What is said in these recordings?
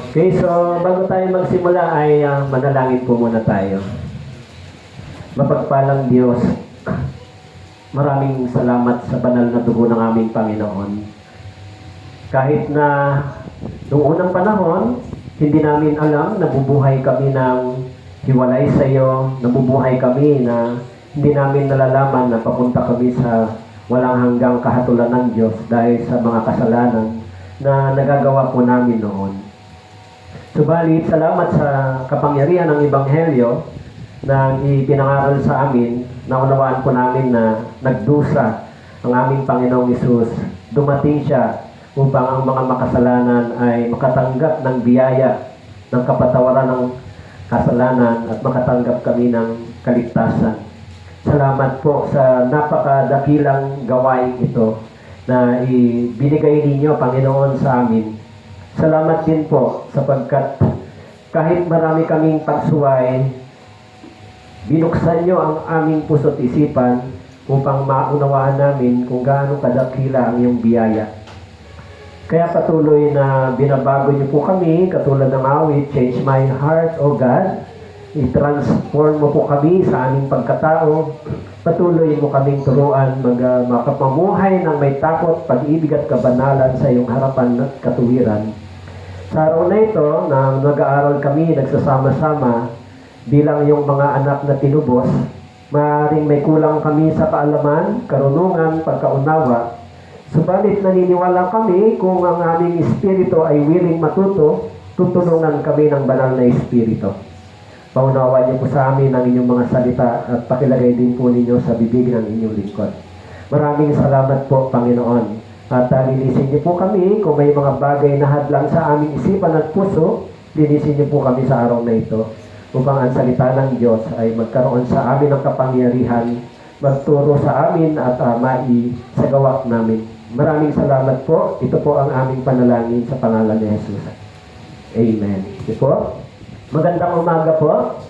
Okay, so bago tayo magsimula ay manalangin po muna tayo. Mapagpalang Diyos, maraming salamat sa banal na dugo ng aming Panginoon. Kahit na noong unang panahon, hindi namin alam, nabubuhay kami ng hiwalay sa iyo, nabubuhay kami na hindi namin nalalaman na papunta kami sa walang hanggang kahatulan ng Diyos dahil sa mga kasalanan na nagagawa po namin noon. Subalit, salamat sa kapangyarihan ng Ebanghelyo na ipinangaral sa amin, naunawaan po namin na nagdusa ang aming Panginoong Hesus. Dumating siya upang ang mga makasalanan ay makatanggap ng biyaya ng kapatawaran ng kasalanan at makatanggap kami ng kaligtasan. Salamat po sa napakadakilang gawain ito na ibinigay ninyo, Panginoon, sa amin. Salamat din po sapagkat kahit marami kaming pagsuway, binuksan nyo ang aming puso't isipan upang maunawaan namin kung gaano kadakila ang iyong biyaya. Kaya patuloy na binabago niyo po kami, katulad ng awit, Change My Heart, O God. I-transform mo po kami sa aming pagkatao. Patuloy mo kaming turuan makapamuhay ng may takot, pag-ibig at kabanalan sa iyong harapan at katuwiran. Sa araw na ito, na nag-aaral kami, nagsasama-sama, bilang yung mga anak na tinubos, maaaring may kulang kami sa kaalaman, karunungan, pagkaunawa. Subalit naniniwala kami kung ang aming espiritu ay willing matuto, tutulungan kami ng banal na espiritu. Paunawa niyo po sa amin ang inyong mga salita at pakilagay din po ninyo sa bibig ng inyong lingkod. Maraming salamat po, Panginoon. At linisin niyo po kami kung may mga bagay na hadlang sa aming isipan at puso, linisin niyo po kami sa araw na ito upang ang salita ng Diyos ay magkaroon sa amin ng kapangyarihan, magturo sa amin at maisagawa namin. Maraming salamat po. Ito po ang aming panalangin sa pangalan ni Jesus. Amen. Ito po. Magandang umaga po.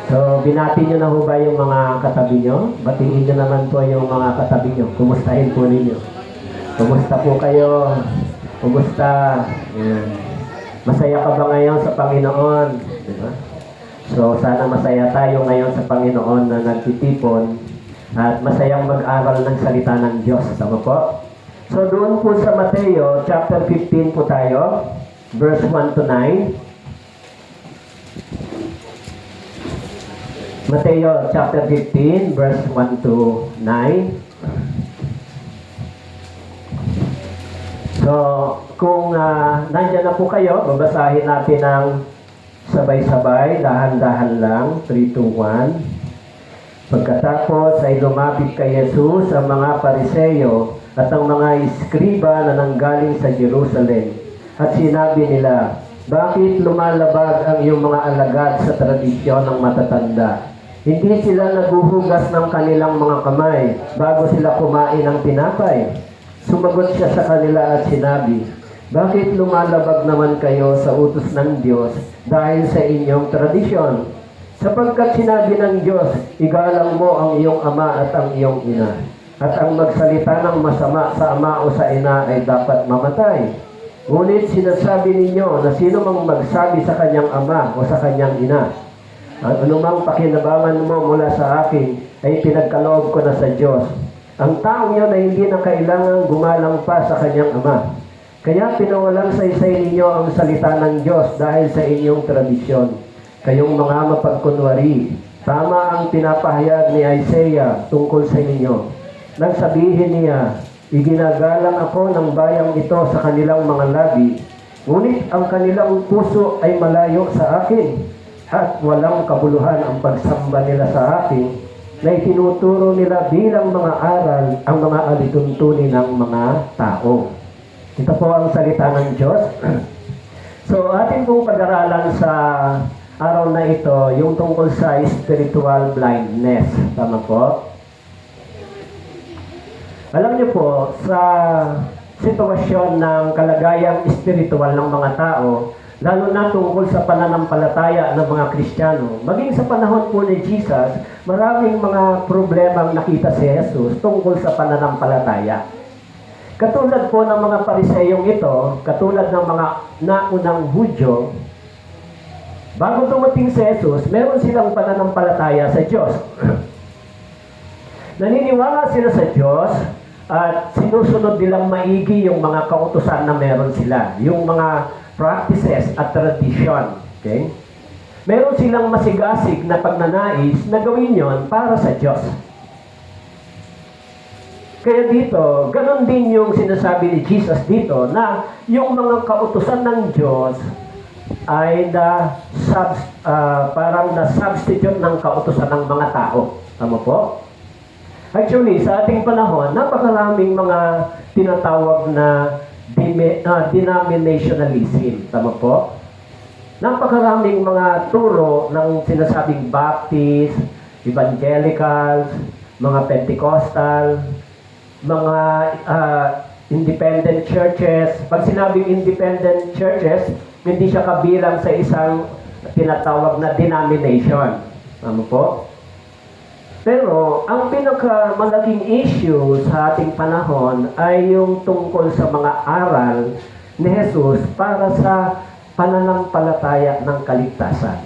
So, binati nyo na ho ba yung mga katabi nyo? Batiin nyo naman po yung mga katabi nyo. Kumustahin po ninyo. Kumusta po kayo? Kumusta? Ayan. Masaya ka ba ngayon sa Panginoon? Diba? So, sana masaya tayo ngayon sa Panginoon na nagtitipon at masayang mag-aral ng salita ng Diyos. Tama po? So, doon po sa Mateo, chapter 15 po tayo, verse 1 to 9. Mateo chapter 15, verse 1 to 9. So, kung nandyan na po kayo, babasahin natin ng sabay-sabay, dahan-dahan lang, 3, 2, 1. Pagkatapos ay lumapit kay Jesus ang mga Pariseyo at ang mga iskriba na nanggaling sa Jerusalem. At sinabi nila, bakit lumalabag ang iyong mga alagad sa tradisyon ng matatanda? Hindi sila naguhugas ng kanilang mga kamay bago sila kumain ng tinapay. Sumagot siya sa kanila at sinabi, bakit lumalabag naman kayo sa utos ng Diyos dahil sa inyong tradisyon? Sapagkat sinabi ng Diyos, igalang mo ang iyong ama at ang iyong ina. At ang magsalita ng masama sa ama o sa ina ay dapat mamatay. Ngunit sinasabi ninyo na sino mang magsabi sa kanyang ama o sa kanyang ina, ang anumang pakinabangan mo mula sa akin ay pinagkaloob ko na sa Diyos. Ang taong yun ay hindi na kailangang gumalang pa sa kanyang ama. Kaya pinawalang saysay ninyo ang salita ng Diyos dahil sa inyong tradisyon. Kayong mga mapagkunwari, tama ang pinapahayag ni Isaiah tungkol sa inyo. Nagsabihin niya, iginagalang ako ng bayang ito sa kanilang mga labi, ngunit ang kanilang puso ay malayo sa akin, at walang kabuluhan ang pagsamba nila sa akin, na itinuturo nila bilang mga aral ang mga alituntunin ng mga tao. Ito po ang salita ng Diyos. So, atin pong pag-aralan sa araw na ito, yung tungkol sa spiritual blindness. Tama po? Alam niyo po, sa sitwasyon ng kalagayang spiritual ng mga tao, lalo na tungkol sa pananampalataya ng mga Kristiyano. Maging sa panahon po ni Jesus, maraming mga problemang nakita si Jesus tungkol sa pananampalataya. Katulad po ng mga Pariseyong ito, katulad ng mga naunang Hudyo, bago dumating si Jesus, meron silang pananampalataya sa Diyos. Naniniwala sila sa Diyos at sinusunod nilang maigi yung mga kautusan na meron sila, yung mga practices at tradition. Okay? Meron silang masigasig na pagnanais na gawin yon para sa Diyos. Kaya dito, ganon din yung sinasabi ni Jesus dito na yung mga kautusan ng Diyos ay parang na-substitute ng kautusan ng mga tao. Tama po? Actually, sa ating panahon, napakaraming mga tinatawag na denominationalism. Tama po? Napakaraming mga turo ng sinasabing Baptist, Evangelicals, mga Pentecostal, mga independent churches. Pag sinabing independent churches, hindi siya kabilang sa isang tinatawag na denomination. Tama po? Pero, ang pinakamalaking issue sa ating panahon ay yung tungkol sa mga aral ni Jesus para sa pananampalataya ng kaligtasan.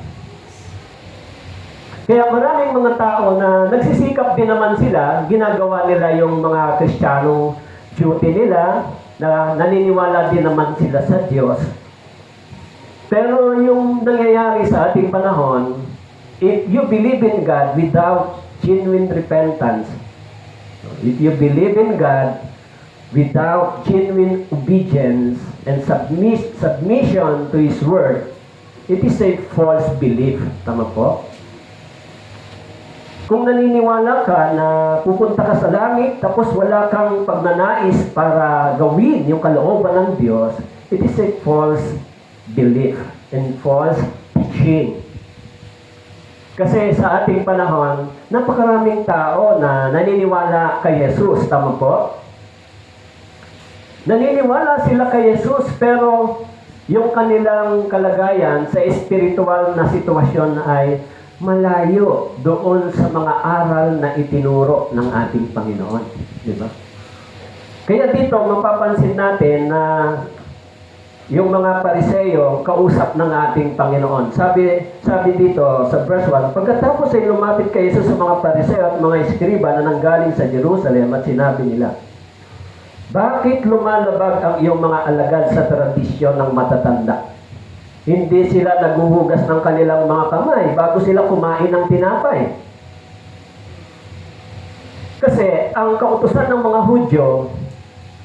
Kaya maraming mga tao na nagsisikap din naman sila, ginagawa nila yung mga Kristiyanong duty nila, na naniniwala din naman sila sa Diyos. Pero yung nangyayari sa ating panahon, if you believe in God without genuine repentance, if you believe in God without genuine obedience and submission to His Word, it is a false belief. Tama po? Kung naniniwala ka na pupunta ka sa langit tapos wala kang pagnanais para gawin yung kalooban ng Diyos, it is a false belief and false teaching. Kasi sa ating panahon, napakaraming tao na naniniwala kay Jesus. Tama po? Naniniwala sila kay Jesus pero yung kanilang kalagayan sa espiritual na sitwasyon ay malayo doon sa mga aral na itinuro ng ating Panginoon. Di ba? Kaya dito, mapapansin natin na yung mga Pariseyo, kausap ng ating Panginoon. Sabi dito sa verse 1, pagkatapos ay lumapit kay Jesus sa mga Pariseyo at mga eskriba na nanggaling sa Jerusalem at sinabi nila, bakit lumalabag ang iyong mga alagad sa tradisyon ng matatanda? Hindi sila naghuhugas ng kanilang mga kamay bago sila kumain ng tinapay. Kasi ang kautusan ng mga Hudyo,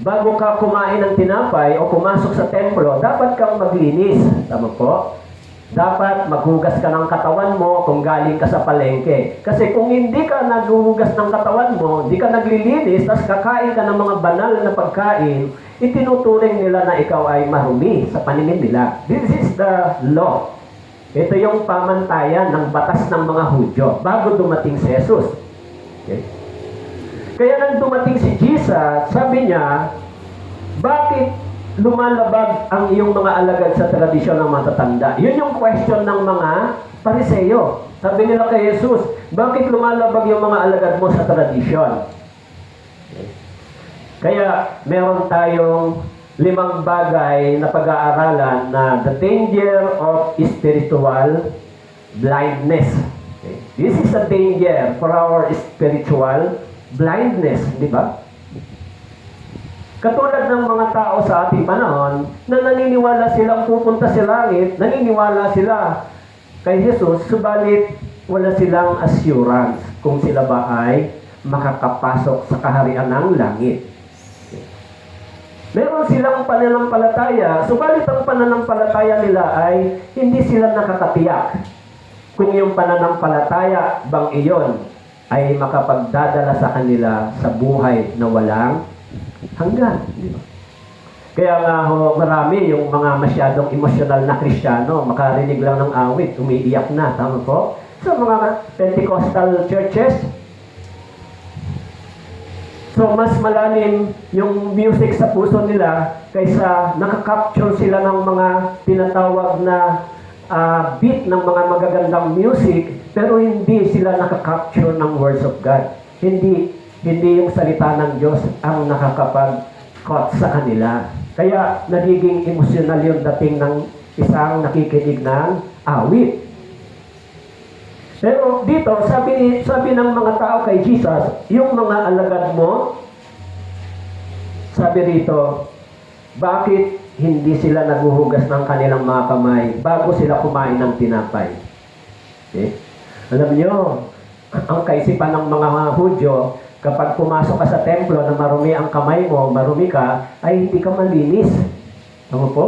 bago ka kumain ng tinapay o pumasok sa templo, dapat kang maglinis. Tama po? Dapat maghugas ka ng katawan mo kung galing ka sa palengke. Kasi kung hindi ka naghuhugas ng katawan mo, hindi ka naglilinis, tapos kakain ka ng mga banal na pagkain, itinuturing nila na ikaw ay marumi sa paningin nila. This is the law. Ito yung pamantayan ng batas ng mga Hudyo bago dumating si Jesus. Okay? Kaya nang dumating si Jesus, sabi niya, bakit lumalabag ang iyong mga alagad sa tradisyon ng matatanda? Yun yung question ng mga Pariseyo. Sabi nila kay Jesus, bakit lumalabag yung mga alagad mo sa tradisyon? Kaya meron tayong 5 bagay na pag-aaralan na the danger of spiritual blindness. Okay. This is a danger for our spiritual blindness, di ba? Katulad ng mga tao sa ating panahon na naniniwala silang pupunta sa langit, naniniwala sila kay Jesus, subalit wala silang assurance kung sila ba ay makakapasok sa kaharian ng langit. Meron silang pananampalataya, subalit ang pananampalataya nila ay hindi sila nakakatiyak kung yung pananampalataya bang iyon ay makapagdadala sa kanila sa buhay na walang hanggan. Kaya nga marami yung mga masyadong emosyonal na Kristiyano, makarinig lang ng awit, umiiyak na, tama po? Sa mga Pentecostal churches, so mas malalim yung music sa puso nila kaysa nakakapture sila ng mga tinatawag na beat ng mga magagandang music, pero hindi sila nakakapture ng words of God. Hindi yung salita ng Diyos ang caught sa kanila. Kaya nagiging emosyonal yung dating ng isang nakikinig ng awit. Pero dito, sabi ng mga tao kay Jesus, yung mga alagad mo, sabi rito, bakit hindi sila naguhugas ng kanilang mga kamay bago sila kumain ng tinapay? Okay? Alam nyo, ang kaisipan ng mga Hudyo, kapag pumasok ka sa templo na marumi ang kamay mo, marumi ka, ay hindi ka malinis. Ano po?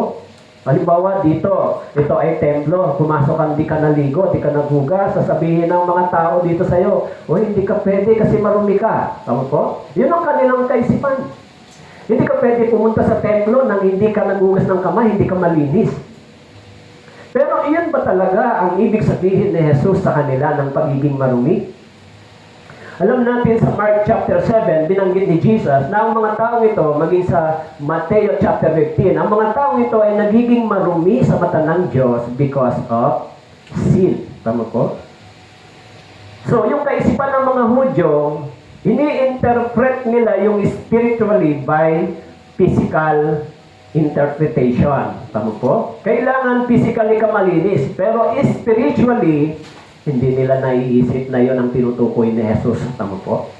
Halimbawa dito, ito ay templo, pumasok ka, hindi ka naligo, hindi ka naghugas, sasabihin ng mga tao dito sa'yo, o hindi ka pwede kasi marumi ka. Ano po? Yun ang kanilang kaisipan. Hindi ka pwede pumunta sa templo nang hindi ka naghugas ng kamay, hindi ka malinis. Pero iyan ba talaga ang ibig sabihin ni Jesus sa kanila ng pagiging marumi? Alam natin sa Mark chapter 7, binanggit ni Jesus na ang mga tao ito, maging sa Mateo chapter 15, ang mga tao ito ay nagiging marumi sa mata ng Diyos because of sin. Tama po? So, yung kaisipan ng mga Hudyo, ini-interpret nila yung spiritually by physical interpretation. Tama po? Kailangan physically ka malinis, pero spiritually, hindi nila naiisip na yon ang tinutukoy ni Jesus. Tama po?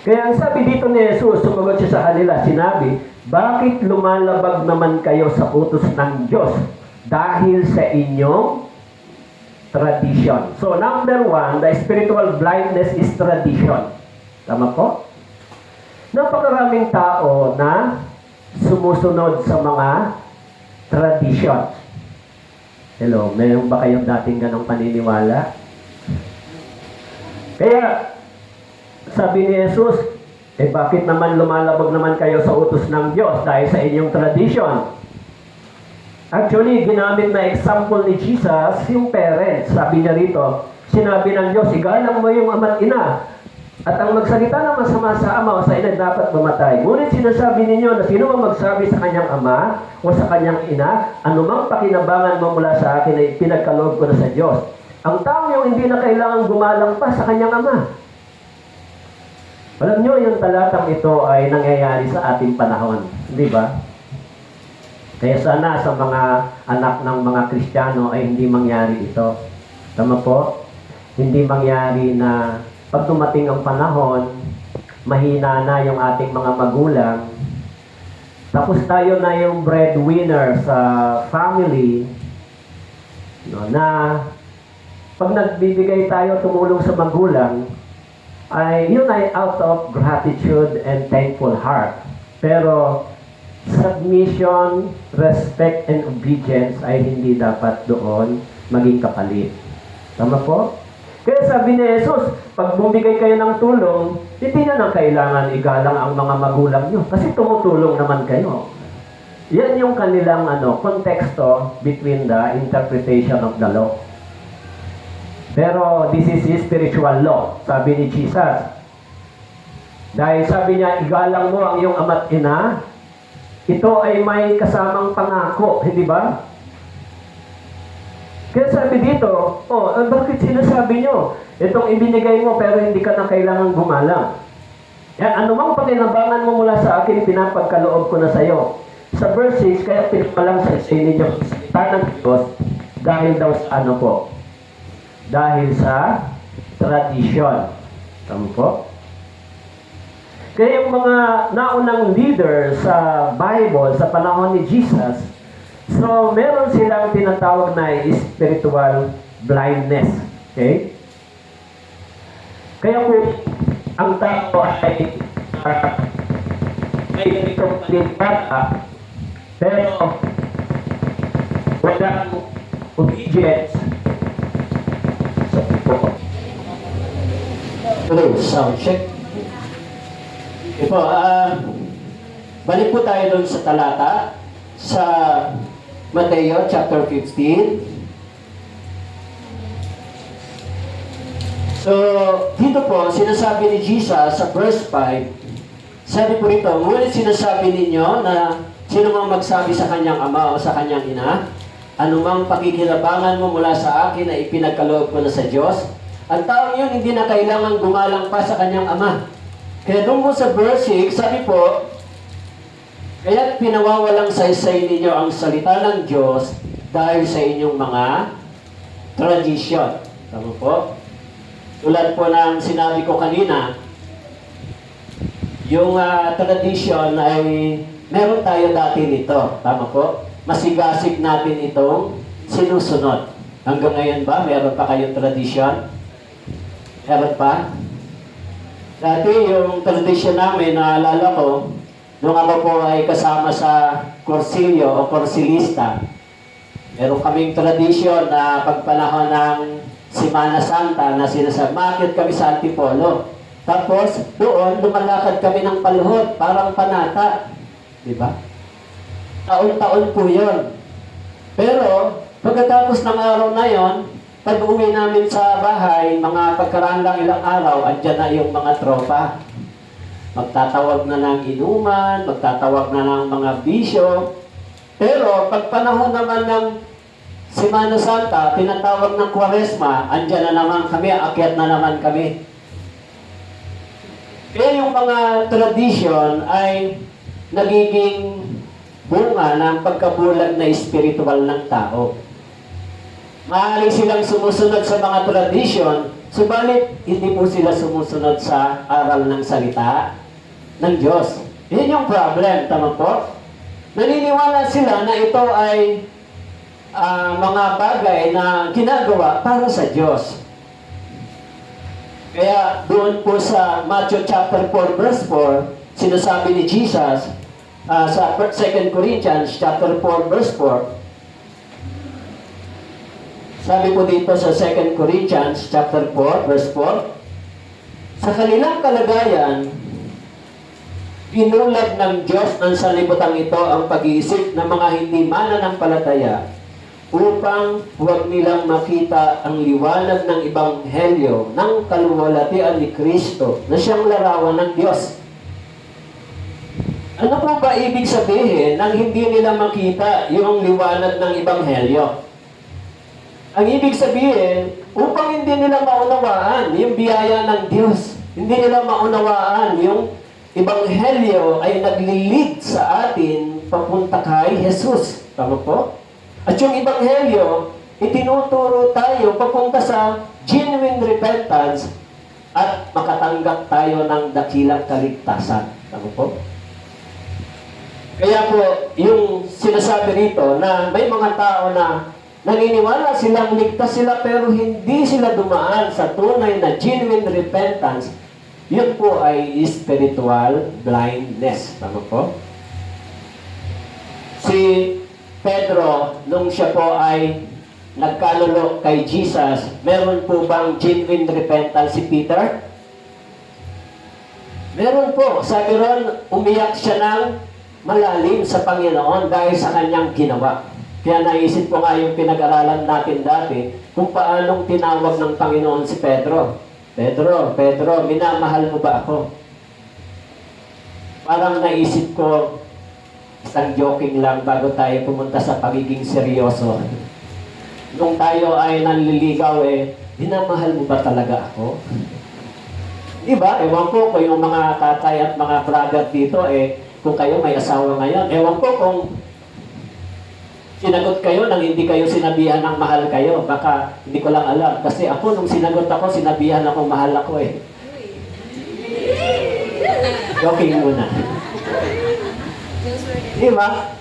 Kaya ang sabi dito ni Jesus, sumagot siya sa kanila, sinabi, bakit lumalabag naman kayo sa utos ng Diyos dahil sa inyong tradition? So, number one, the spiritual blindness is tradition. Tama po? Napakaraming tao na sumusunod sa mga tradition. Hello, mayroon ba kayong dating ganong paniniwala? Kaya, sabi ni Jesus, bakit naman lumalabag naman kayo sa utos ng Diyos dahil sa inyong tradition? Actually, ginamit na example ni Jesus yung parents. Sabi niya rito, sinabi ng Diyos, igalang mo yung ama't ina. At ang magsalita ng masama sa ama o sa ina dapat mamatay. Ngunit sinasabi ninyo na sino mang magsabi sa kanyang ama o sa kanyang ina, anumang pakinabangan mo mula sa akin ay pinagkaloob ko na sa Diyos. Ang taong yung hindi na kailangang gumalang pa sa kanyang ama. Alam nyo, yung talatang ito ay nangyayari sa ating panahon. Di ba? Kaya sana sa mga anak ng mga Kristiyano ay hindi mangyari ito. Tama po? Hindi mangyari na pag dumating ang panahon, mahina na yung ating mga magulang, tapos tayo na yung breadwinner sa family, no, na pag nagbibigay tayo tumulong sa magulang, ay yun ay out of gratitude and thankful heart. Pero submission, respect, and obedience ay hindi dapat doon maging kapalit. Tama po? Kaya sabi ni Jesus, pag bumigay kayo ng tulong, hindi nyo na kailangan igalang ang mga magulang nyo. Kasi tumutulong naman kayo. Yan yung kanilang konteksto between the interpretation of the law. Pero this is spiritual law, sabi ni Jesus. Dahil sabi niya, igalang mo ang iyong ama't ina, ito ay may kasamang pangako, hindi ba? Kaya sabi dito, bakit sinasabi nyo? Itong ibinigay mo pero hindi ka na kailangan gumalang. Yan, anumang pakinabangan mo mula sa akin, pinapagkaloob ko na sa iyo. Sa verse 6, kaya pinapalang sa ninyo ng Diyos dahil daw sa ano po? Dahil sa tradition. Tama po? Kaya yung mga naunang leader sa Bible, sa panahon ni Jesus, so meron silang tinatawag na spiritual blindness. Okay? Kaya po, ang tao ay may ganitong paligpata, pero walang obedience. Hello, sound check. Ito, balik po tayo doon sa talata sa Mateo chapter 15. So, dito po, sinasabi ni Jesus sa verse 5, sabi po rito, ngunit sinasabi ninyo na sino mang magsabi sa kanyang ama o sa kanyang ina, anumang pakikilabangan mo mula sa akin ay ipinagkaloob ko na sa Diyos. Ang taong yun hindi na kailangan gumalang pa sa kanyang ama. Kaya doon po sa verse 6, sabi po, Kaya pinawawalang saysay ninyo ang salita ng Diyos dahil sa inyong mga tradisyon. Tama po? Tulad po ng sinabi ko kanina, yung tradition ay meron tayo dati nito. Tama po? Masigasig natin itong sinusunod. Hanggang ngayon ba, meron pa kayong tradition? Meron pa? Dati yung tradition namin, naalala ko, nung ako po ay kasama sa kursilyo o kursilista, meron kaming tradisyon na pagpanahon ng Semana Santa na sinasabi, makit kami sa Antipolo. Tapos, doon, lumalakad kami ng paluhod, parang panata. Diba? Taon-taon po yun. Pero, pagkatapos ng araw na yon, pag uwi namin sa bahay, mga pagkaraan lang ilang araw, andyan na yung mga tropa. Magtatawag na ng inuman, magtatawag na ng mga bisyo. Pero pag panahon naman ng Semana Santa, tinatawag ng Kwaresma, andyan na naman kami, akyat na naman kami. Kaya yung mga tradisyon ay nagiging bunga ng pagkabulag na espiritual ng tao. Maaaring silang sumusunod sa mga tradisyon, subalit hindi po sila sumusunod sa aral ng salita ng Diyos. Yun yung problem, tama po? Naniniwala sila na ito ay mga bagay na ginagawa para sa Diyos. Kaya doon po sa Matthew chapter 4 verse 4, sinasabi ni Jesus sa 2 Corinthians chapter 4 verse 4, sabi po dito sa 2 Corinthians chapter 4 verse 4, sa kanilang kalagayan, inulag ng Diyos ng sanlibutan ito ang pag-iisip ng mga hindi mananampalataya upang huwag nilang makita ang liwanag ng Ebanghelyo ng kaluwalhatian ni Kristo na siyang larawan ng Diyos. Ano po ba ibig sabihin nang hindi nila makita yung liwanag ng Ebanghelyo? Ang ibig sabihin, upang hindi nila maunawaan yung biyaya ng Diyos, hindi nila maunawaan yung Ebanghelyo ay naglilid sa atin papunta kay Jesus. Tama po? At yung Ebanghelyo, itinuturo tayo papunta sa genuine repentance at makatanggap tayo ng dakilang kaligtasan. Tama po? Kaya po, yung sinasabi rito na may mga tao na naniniwala silang ligtas sila pero hindi sila dumaan sa tunay na genuine repentance, yun po ay spiritual blindness. Tama po? Si Pedro, nung siya po ay nagkalolo kay Jesus, meron po bang genuine repentance si Peter? Meron po. Sabi ron, umiyak siya ng malalim sa Panginoon dahil sa kanyang ginawa. Kaya naisip ko nga yung pinag-aralan natin dati kung paanong tinawag ng Panginoon si Pedro. Pedro, Pedro, minamahal mo ba ako? Parang naisip ko, isang joking lang bago tayo pumunta sa pagiging seryoso. Nung tayo ay nanliligaw minamahal mo ba talaga ako? Diba? Ewan ko kung yung mga tatay at mga brother dito kung kayo may asawa ngayon, ewan ko kung sinagot kayo nang hindi kayo sinabihan ng mahal kayo. Baka hindi ko lang alam. Kasi ako, nung sinagot ako, sinabihan ako mahal ako Joking muna. Diba?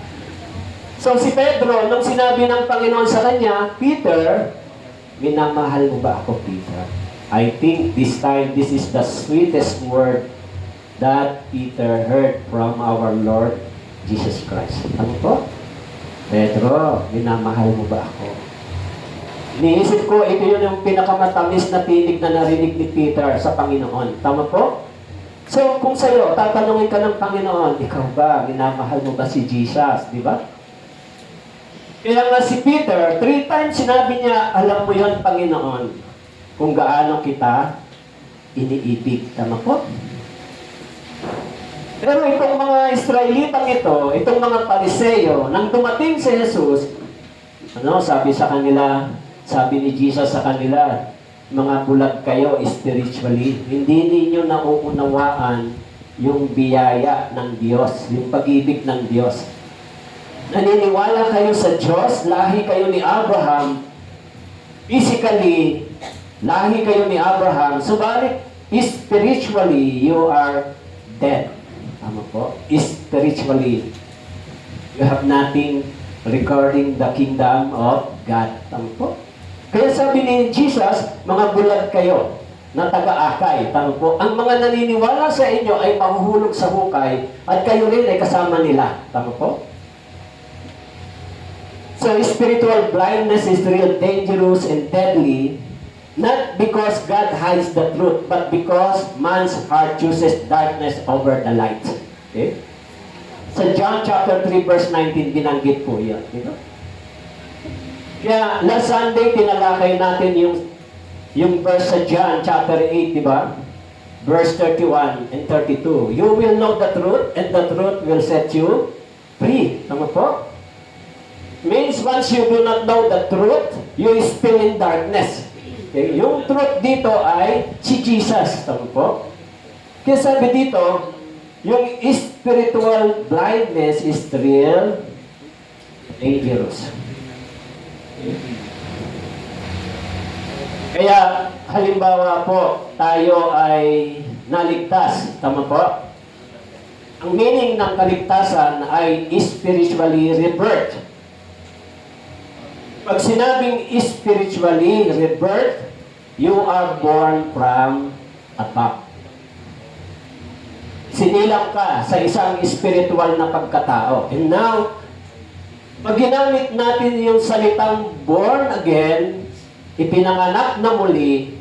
So si Pedro, nung sinabi ng Panginoon sa kanya, Peter, minamahal mo ba ako, Peter? I think this time, this is the sweetest word that Peter heard from our Lord Jesus Christ. Ano po? Pedro, minamahal mo ba ako? Iniisip ko, ito yun yung pinakamatamis na tinig na narinig ni Peter sa Panginoon. Tama po? So, kung sa'yo, tatanungin ka ng Panginoon, ikaw ba, minamahal mo ba si Jesus? Di ba? Kaya nga si Peter, 3 times sinabi niya, alam mo yon Panginoon, kung gaano kita iniibig. Tama po? Pero itong mga Israelitang ito, itong mga Pariseo, nang dumating si Jesus, sabi sa kanila, sabi ni Jesus sa kanila, mga bulag kayo spiritually, hindi ninyo nauunawaan yung biyaya ng Diyos, yung pag-ibig ng Diyos. Naniniwala kayo sa Diyos, lahi kayo ni Abraham, physically, lahi kayo ni Abraham, subalit spiritually, you are dead. Tama po? Spiritually, you have nothing regarding the kingdom of God. Tama po? Kaya sabi ni Jesus, mga bulag kayo na taga-akay. Tama po? Ang mga naniniwala sa inyo ay mahuhulog sa hukay at kayo rin ay kasama nila. Tama po? So, spiritual blindness is real dangerous and deadly, not because God hides the truth, but because man's heart chooses darkness over the light. Okay? Sa John chapter 3 verse 19, binanggit po yan. Dito? Kaya, last Sunday, tinalakay natin yung verse sa John chapter 8, di ba? Verse 31 and 32. You will know the truth, and the truth will set you free. Tama po? Means once you do not know the truth, you is still in darkness. Okay? Yung truth dito ay si Jesus. Tama po? Kaya sabi dito, yung spiritual blindness is real dangerous. Kaya, halimbawa po, tayo ay naligtas. Tama po? Ang meaning ng kaligtasan ay spiritually rebirth. Pag sinabing spiritually rebirth, you are born from above. Sinilang ka sa isang spiritual na pagkatao. And now, pag ginamit natin yung salitang born again, ipinanganak na muli,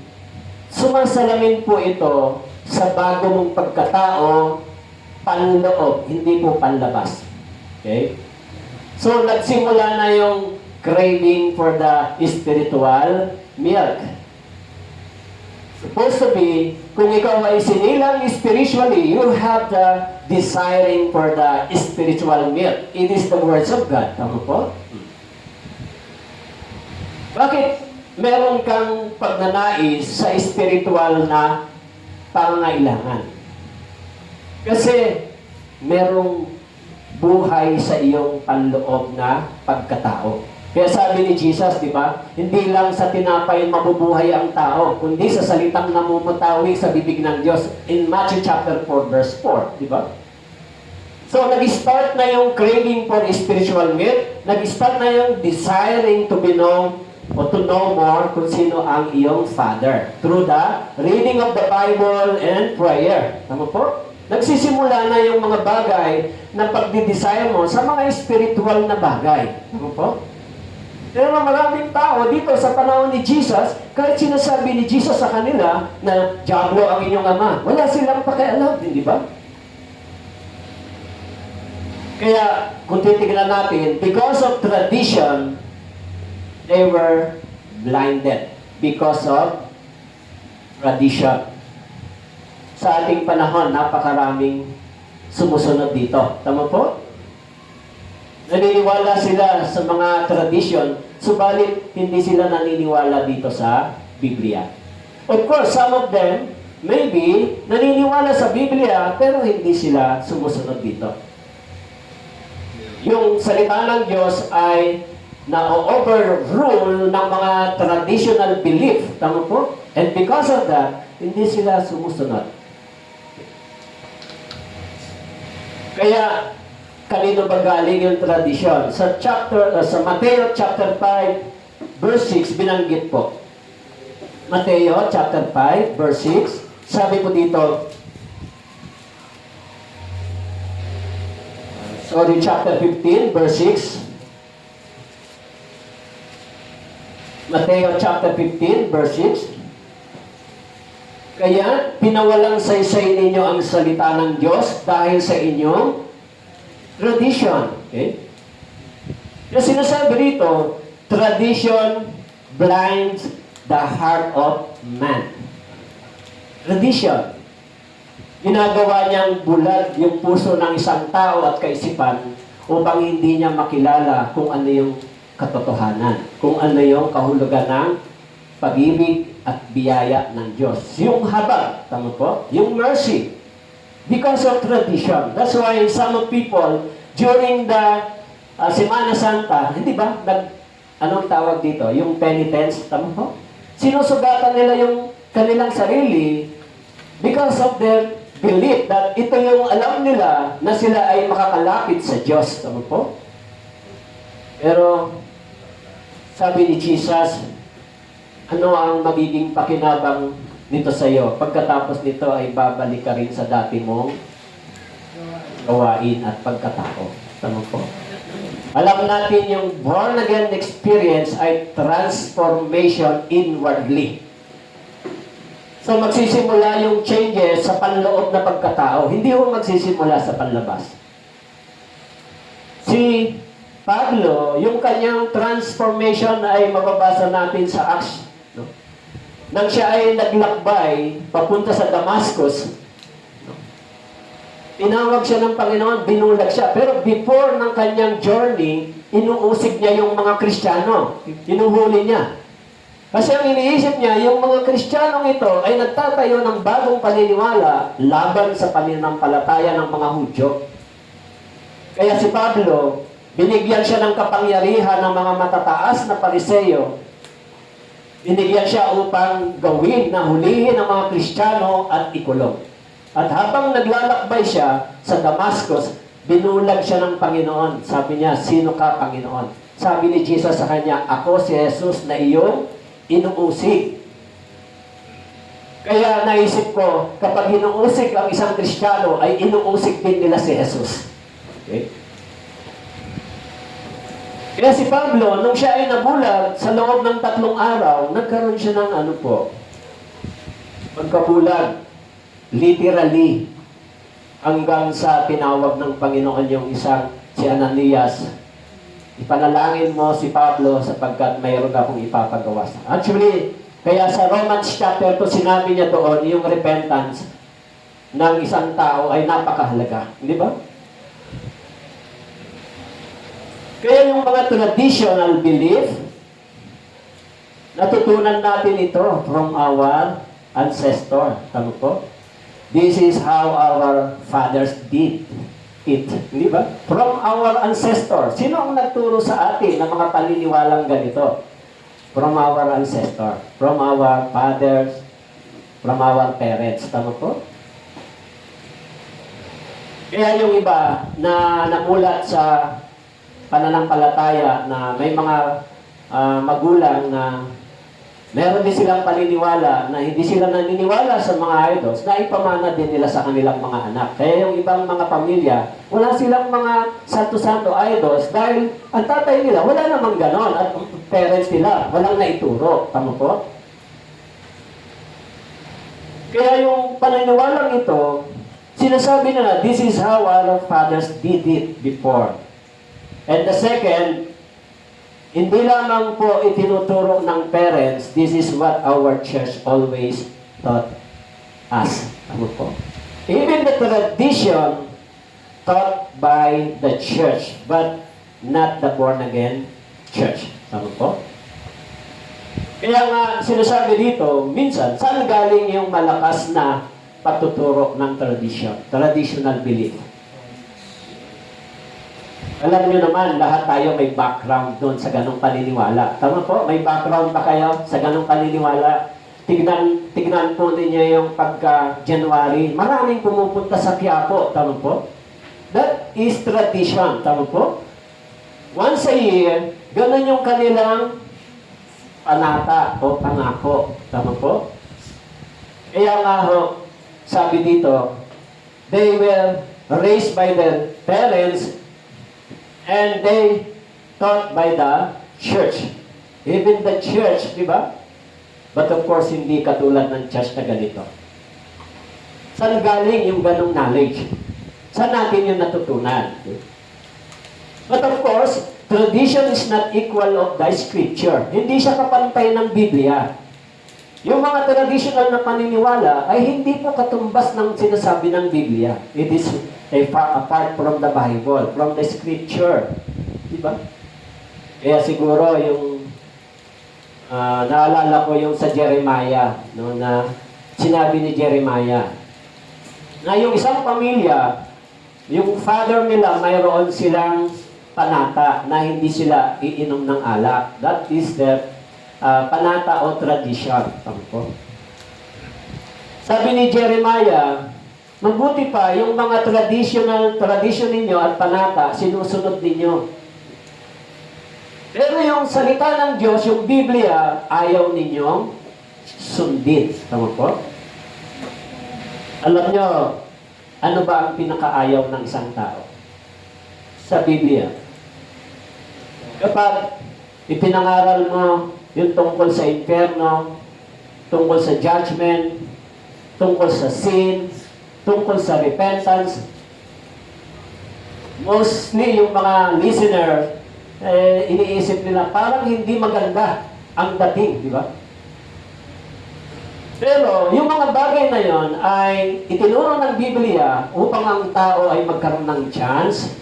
sumasalamin po ito sa bago mong pagkatao, panloob, hindi po panlabas. Okay? So, nagsimula na yung craving for the spiritual milk. Supposed to be, kung ikaw ay sinilang spiritually, you have the desiring for the spiritual milk. It is the words of God. Tama po? Bakit meron kang pagnanais sa spiritual na pangangailangan? Kasi merong buhay sa iyong panloob na pagkatao. Kaya sabi ni Jesus, di ba, hindi lang sa tinapay mabubuhay ang tao, kundi sa salitang namumutawi sa bibig ng Diyos in Matthew chapter 4 verse 4, di ba? So, nag-start na yung craving for spiritual milk, nag-start na yung desiring to be known o to know more kung sino ang iyong Father through the reading of the Bible and prayer. Tama po? Nagsisimula na yung mga bagay na pagdi-desire mo sa mga spiritual na bagay. Tama po? Pero maraming tao dito sa panahon ni Jesus, kahit sinasabi ni Jesus sa kanila na diablo ang inyong ama, wala silang pakialam, hindi ba? Kaya, kung titignan natin, because of tradition, they were blinded. Because of tradition. Sa ating panahon, napakaraming sumusunod dito. Tama po? Naniniwala sila sa mga tradisyon, subalit hindi sila naniniwala dito sa Biblia. Of course, some of them, maybe, naniniwala sa Biblia, pero hindi sila sumusunod dito. Yung salita ng Diyos ay na-overrule ng mga traditional belief. Tama po? And because of that, hindi sila sumusunod. Kaya, kanino ba galing yung tradisyon? Sa Mateo chapter 5, verse 6, binanggit po. Mateo chapter 5, verse 6, sabi po dito, chapter 15, verse 6. Mateo chapter 15, verse 6. Kaya, pinawalang saysay ninyo ang salita ng Diyos dahil sa inyong tradition. Okay? Yung sinasabi rito, tradition blinds the heart of man. Tradition. Ginagawa niyang bulag yung puso ng isang tao at kaisipan upang hindi niya makilala kung ano yung katotohanan, kung ano yung kahulugan ng pag-ibig at biyaya ng Diyos. Yung habag, tama po? Yung mercy. Because of tradition. That's why some of people, during the Semana Santa, hindi ba? Anong tawag dito? Yung penitence, tama po? Sinusugatan nila yung kanilang sarili because of their belief that ito yung alam nila na sila ay makakalapit sa Diyos. Tama po? Pero, sabi ni Jesus, ano ang magiging pakinabang nito sa iyo? Pagkatapos nito ay babalik ka rin sa dati mong gawain at pagkatao. Tama po? Alam natin yung born again experience ay transformation inwardly. So magsisimula yung changes sa panloob na pagkatao. Hindi ho magsisimula sa panlabas. Si Pablo, yung kanyang transformation ay mababasa natin sa Acts. No? Nang siya ay naglakbay papunta sa Damascus, tinawag siya ng Panginoon, binulag siya. Pero before ng kanyang journey, inuusig niya yung mga Kristiyano. Inuhuli niya. Kasi ang iniisip niya, yung mga Kristiyanong ito ay nagtatayo ng bagong paniniwala laban sa pananampalataya ng mga Hudyo. Kaya si Pablo, binigyan siya ng kapangyarihan ng mga matataas na Pariseyo. Binigyan siya upang gawin na hulihin ang mga Kristiyano at ikulong. At habang naglalakbay siya sa Damascus, binulag siya ng Panginoon. Sabi niya, sino ka, Panginoon? Sabi ni Jesus sa kanya, ako si Jesus na iyong inuusig. Kaya naisip ko, kapag inuusig ang isang Kristiyano, ay inuusig din nila si Jesus. Okay? Kaya si Pablo, nung siya ay nabulag, sa loob ng 3 araw, nagkaroon siya ng pagkabulag. Literally, hanggang sa tinawag ng Panginoon yung isang si Ananias, ipanalangin mo si Pablo sapagkat mayroon akong ipapagawa sa. Actually, kaya sa Romans chapter 2, sinabi niya doon, yung repentance ng isang tao ay napakahalaga. Hindi ba? Kaya yung mga traditional belief, natutunan natin ito from our ancestor. Tama po? This is how our fathers did it. Hindi ba? From our ancestor. Sino ang nagturo sa atin ng mga paniniwalang ganito? From our ancestor. From our fathers. From our parents. Tama po? Kaya yung iba na namulat sa pananampalataya na may mga magulang na meron din silang paniniwala na hindi sila naniniwala sa mga idols, na ipamana din nila sa kanilang mga anak. Kaya yung ibang mga pamilya, wala silang mga santo-santo idols dahil ang tatay nila, wala namang ganon. At parents nila, walang naituro. Tama po? Kaya yung paniniwalang ito, sinasabi nila, this is how our fathers did it before. And the second, hindi lamang po itinuturo ng parents, this is what our church always taught us. Ano po? Even the tradition taught by the church, but not the born-again church. Ano po? Kaya nga, sinasabi dito, minsan, saan galing yung malakas na pagtuturo ng tradition, traditional belief? Alam niyo naman, lahat tayo may background doon sa ganong paniniwala. Tama po? May background ba kayo sa ganong paniniwala? Tignan po ninyo yung pagka-January. Maraming pumupunta sa Quiapo. Tama po? That is tradition. Tama po? Once a year, ganon yung kanilang panata o pangako. Tama po? Kaya nga ho, sabi dito, they were raised by their parents and they taught by the church. Even the church, di ba? But of course, hindi katulad ng church na ganito. Saan galing yung ganong knowledge? Saan natin yung natutunan? But of course, tradition is not equal of the scripture. Hindi siya kapantay ng Biblia. Yung mga traditional na paniniwala ay hindi po katumbas ng sinasabi ng Biblia. It is apart from the Bible, from the scripture. Diba? Kaya siguro yung naalala ko yung sa Jeremiah, no, na sinabi ni Jeremiah, na yung isang pamilya, yung father nila, mayroon silang panata na hindi sila iinom ng alak. That is the panata o tradition. Tama po. Sabi ni Jeremiah, mabuti pa yung mga tradition ninyo at panata, sinusunod ninyo. Pero yung salita ng Diyos, yung Biblia, ayaw ninyong sundin. Tama po? Alam nyo, ano ba ang pinakaayaw ng isang tao? Sa Biblia. Kapag ipinangaral mo yung tungkol sa impyerno, tungkol sa judgment, tungkol sa sin, tungkol sa repentance, mostly yung mga listener, iniisip nila parang hindi maganda ang dating, di ba? Pero yung mga bagay na yon ay itinuro ng Biblia upang ang tao ay magkaroon ng chance,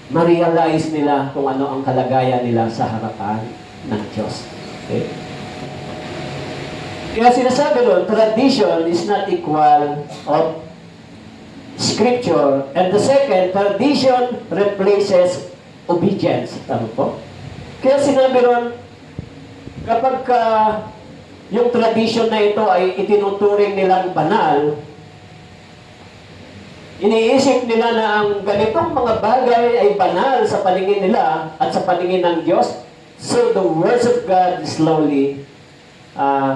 ma-realize nila kung ano ang kalagayan nila sa harapan ng Diyos. Okay? Kaya sinasabi doon, tradition is not equal of Scripture. And the second, tradition replaces obedience. Tama po? Kaya sinabi doon, kapag yung tradition na ito ay itinuturing nilang banal, iniisip nila na ang ganitong mga bagay ay banal sa paningin nila at sa paningin ng Diyos. So the words of God slowly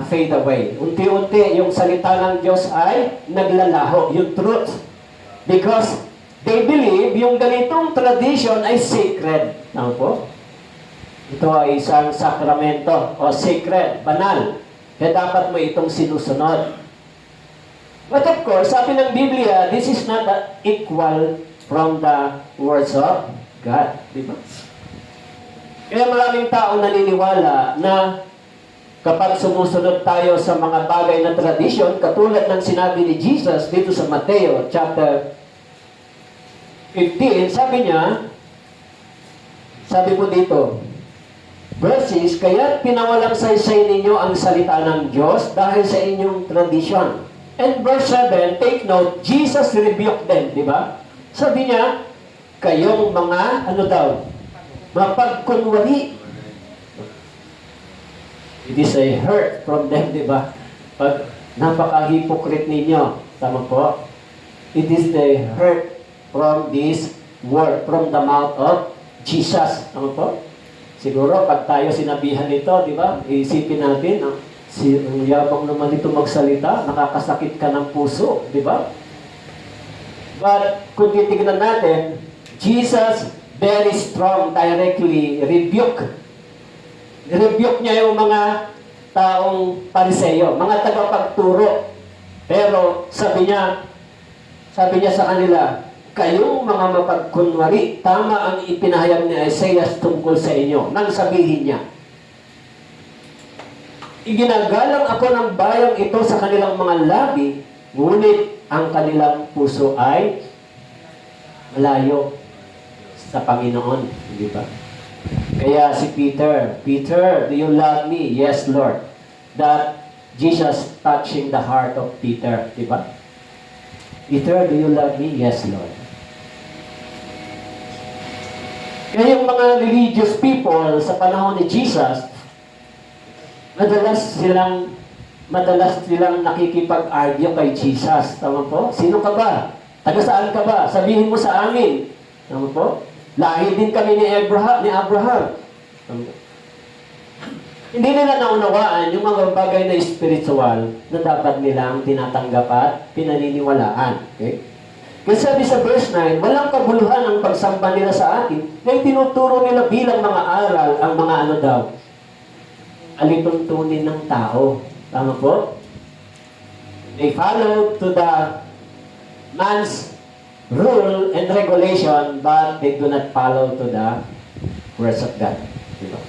fade away. Unti-unti yung salita ng Diyos ay naglalaho, yung truth. Because they believe yung ganitong tradition ay sacred. Tama po? Ito ay isang sakramento o sacred, banal. Kaya dapat mo itong sinusunod. But of course, sabi ng Biblia, this is not equal from the words of God. Di ba? Kaya maraming tao naniniwala na kapag sumusunod tayo sa mga bagay na tradisyon, katulad ng sinabi ni Jesus dito sa Mateo chapter 15, sabi po dito, verses, kaya pinawalang saysay ninyo ang salita ng Diyos dahil sa inyong tradisyon. And verse 7, take note, Jesus rebuked them, di ba? Sabi niya, kayong mga, mapagkunwari. It is a hurt from them, di ba? Pag napaka-hypocrite ninyo, tama po? It is the hurt from this word, from the mouth of Jesus, tama po? Siguro, pag tayo sinabihan nito, di ba, iisipin natin, ang yabang naman ito magsalita, nakakasakit ka ng puso, di ba? But, kung titignan natin, Jesus, very strong, directly rebuke niya yung mga taong pariseyo, mga tagapagturo. Pero, sabi niya sa kanila, kayong mga mapagkunwari, tama ang ipinahayag ni Isaiah tungkol sa inyo, nang sabihin niya, iginagalang ako ng bayang ito sa kanilang mga labi, ngunit ang kanilang puso ay malayo sa Panginoon. Hindi ba? Kaya si Peter, do you love me? Yes, Lord. That Jesus touching the heart of Peter. Di ba? Peter, do you love me? Yes, Lord. Kaya yung mga religious people sa panahon ni Jesus, madalas silang nakikipag-argue kay Jesus. Tama po? Sino ka ba? Taga saan ka ba? Sabihin mo sa amin. Tama po? Lahi din kami ni Abraham. Tama po? Hindi nila naunawaan yung mga bagay na spiritual na dapat nilang tinatanggap at pinaniniwalaan. Okay? Kasi sabi sa verse 9, walang kabuluhan ang pagsamba nila sa akin, kaya tinuturo nila bilang mga aral ang mga alituntunin ng tao. Tama po? They follow to the man's rule and regulation, but they do not follow to the words of God. Diba?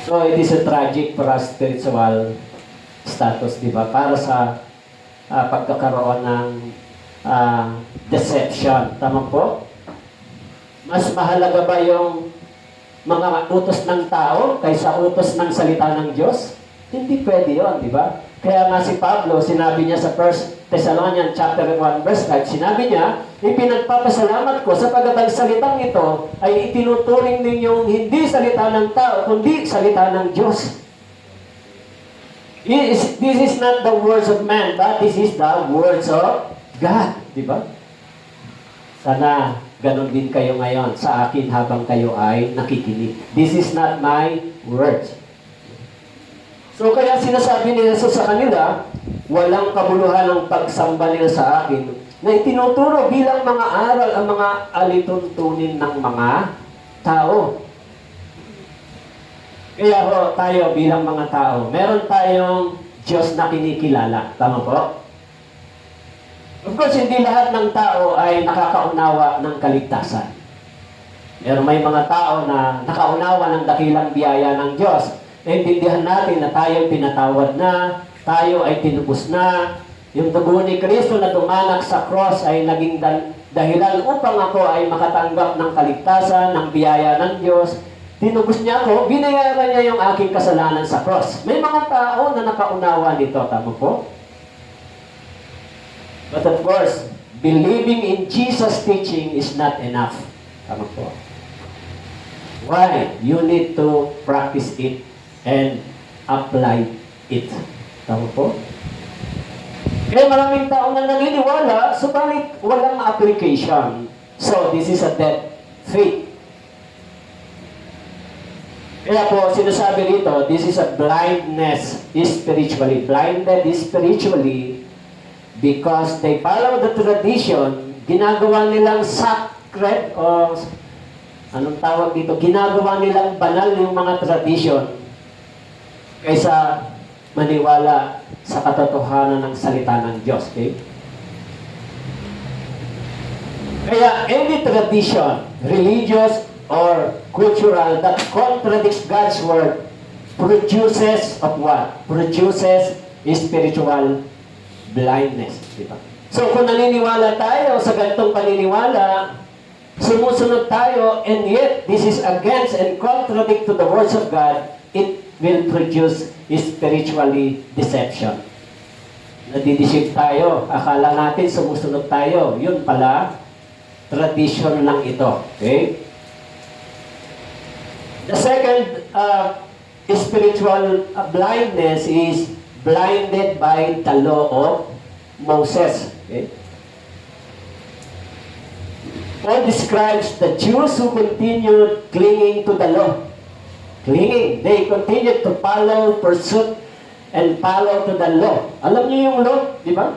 So, it is a tragic for our spiritual status, di ba? Para sa pagkakaroon ng deception. Tama po? Mas mahalaga ba yung mga utos ng tao kaysa utos ng salita ng Diyos? Hindi pwede yun, di ba? Kaya nga si Pablo, sinabi niya sa 1 Thessalonians chapter 1 verse 5, sinabi niya, ipinagpapasalamat ko sapagkat ang salitang ito ay itinuturing ninyong hindi salita ng tao, kundi salita ng Diyos. This is not the words of man, but this is the words of God. Di ba? Sana ganon din kayo ngayon sa akin habang kayo ay nakikinig. This is not my words. So kaya sinasabi ni Jesus sa kanila, walang kabuluhan ng pagsamba nila sa akin na itinuturo bilang mga aral ang mga alituntunin ng mga tao. Kaya ho, tayo bilang mga tao, meron tayong Diyos na kinikilala. Tama po? Of course, hindi lahat ng tao ay nakakaunawa ng kaligtasan. Pero may mga tao na nakaunawa ng dakilang biyaya ng Diyos. Naintindihan natin na tayo pinatawad na, tayo ay tinubos na, yung dugo ni Kristo na dumanak sa cross ay naging dahilan upang ako ay makatanggap ng kaligtasan, ng biyaya ng Diyos. Tinubos niya ako, binayaran niya yung aking kasalanan sa cross. May mga tao na nakaunawa nito, tama po? But of course, believing in Jesus' teaching is not enough. Tama po? Why? You need to practice it and apply it. Tama po? Kaya maraming tao na naniniwala, subalit walang application. So, this is a dead faith. Kaya po, sinasabi dito, this is a blindness spiritually. Blinded spiritually because they follow the tradition, ginagawa nilang sacred o anong tawag dito, ginagawa nilang banal yung mga tradition kaysa maniwala sa katotohanan ng salita ng Diyos. Okay? Kaya any tradition, religious or cultural that contradicts God's word produces of what? Produces spiritual blindness. Diba? So kung naniniwala tayo sa ganitong paniniwala, sumusunod tayo, and yet this is against and contradict to the words of God, it will produce spiritually deception. Nadideceive tayo. Akala natin sumusunod tayo. Yun pala, tradition lang ito. Okay? The second spiritual blindness is blinded by the law of Moses. Okay? Paul describes the Jews who continued clinging to the law. Clinging. They continued to follow, pursue, and follow to the law. Alam niyo yung law, di ba?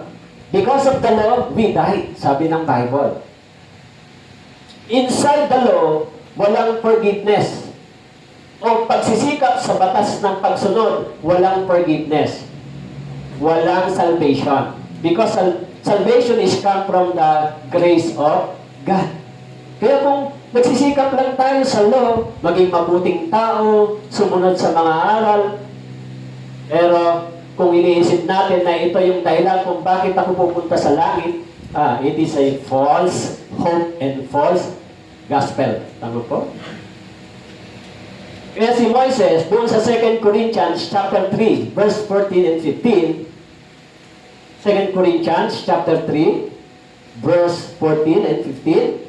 Because of the law, we die, sabi ng Bible. Inside the law, walang forgiveness. O pagsisikap sa batas ng pagsunod, walang forgiveness. Walang salvation. Because salvation is come from the grace of God. Kaya kung nagsisikap lang tayo sa law, maging mabuting tao, sumunod sa mga aral, pero kung iniisip natin na ito yung dahilan kung bakit ako pupunta sa langit, it is a false hope and false gospel. Tama po? Kaya si Moises, doon sa 2 Corinthians chapter 3, verse 14 and 15, 2 Corinthians chapter 3, verse 14 and 15,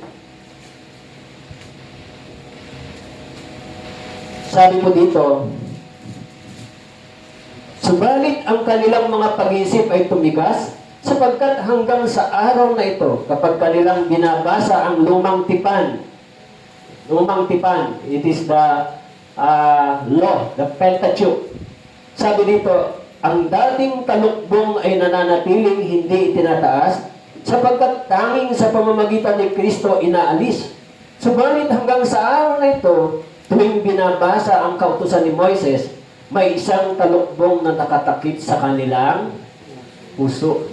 sabi po dito, subalit ang kanilang mga pag-iisip ay tumigas, sapagkat hanggang sa araw na ito, kapag kanilang binabasa ang lumang tipan, it is the law, the Pentateuch. Sabi dito, ang dating talukbong ay nananatiling hindi itinataas, sapagkat tanging sa pamamagitan ni Kristo inaalis. Subalit hanggang sa araw na ito, tuwing binabasa ang kautusan ni Moises, may isang talukbong na nakatakip sa kanilang puso.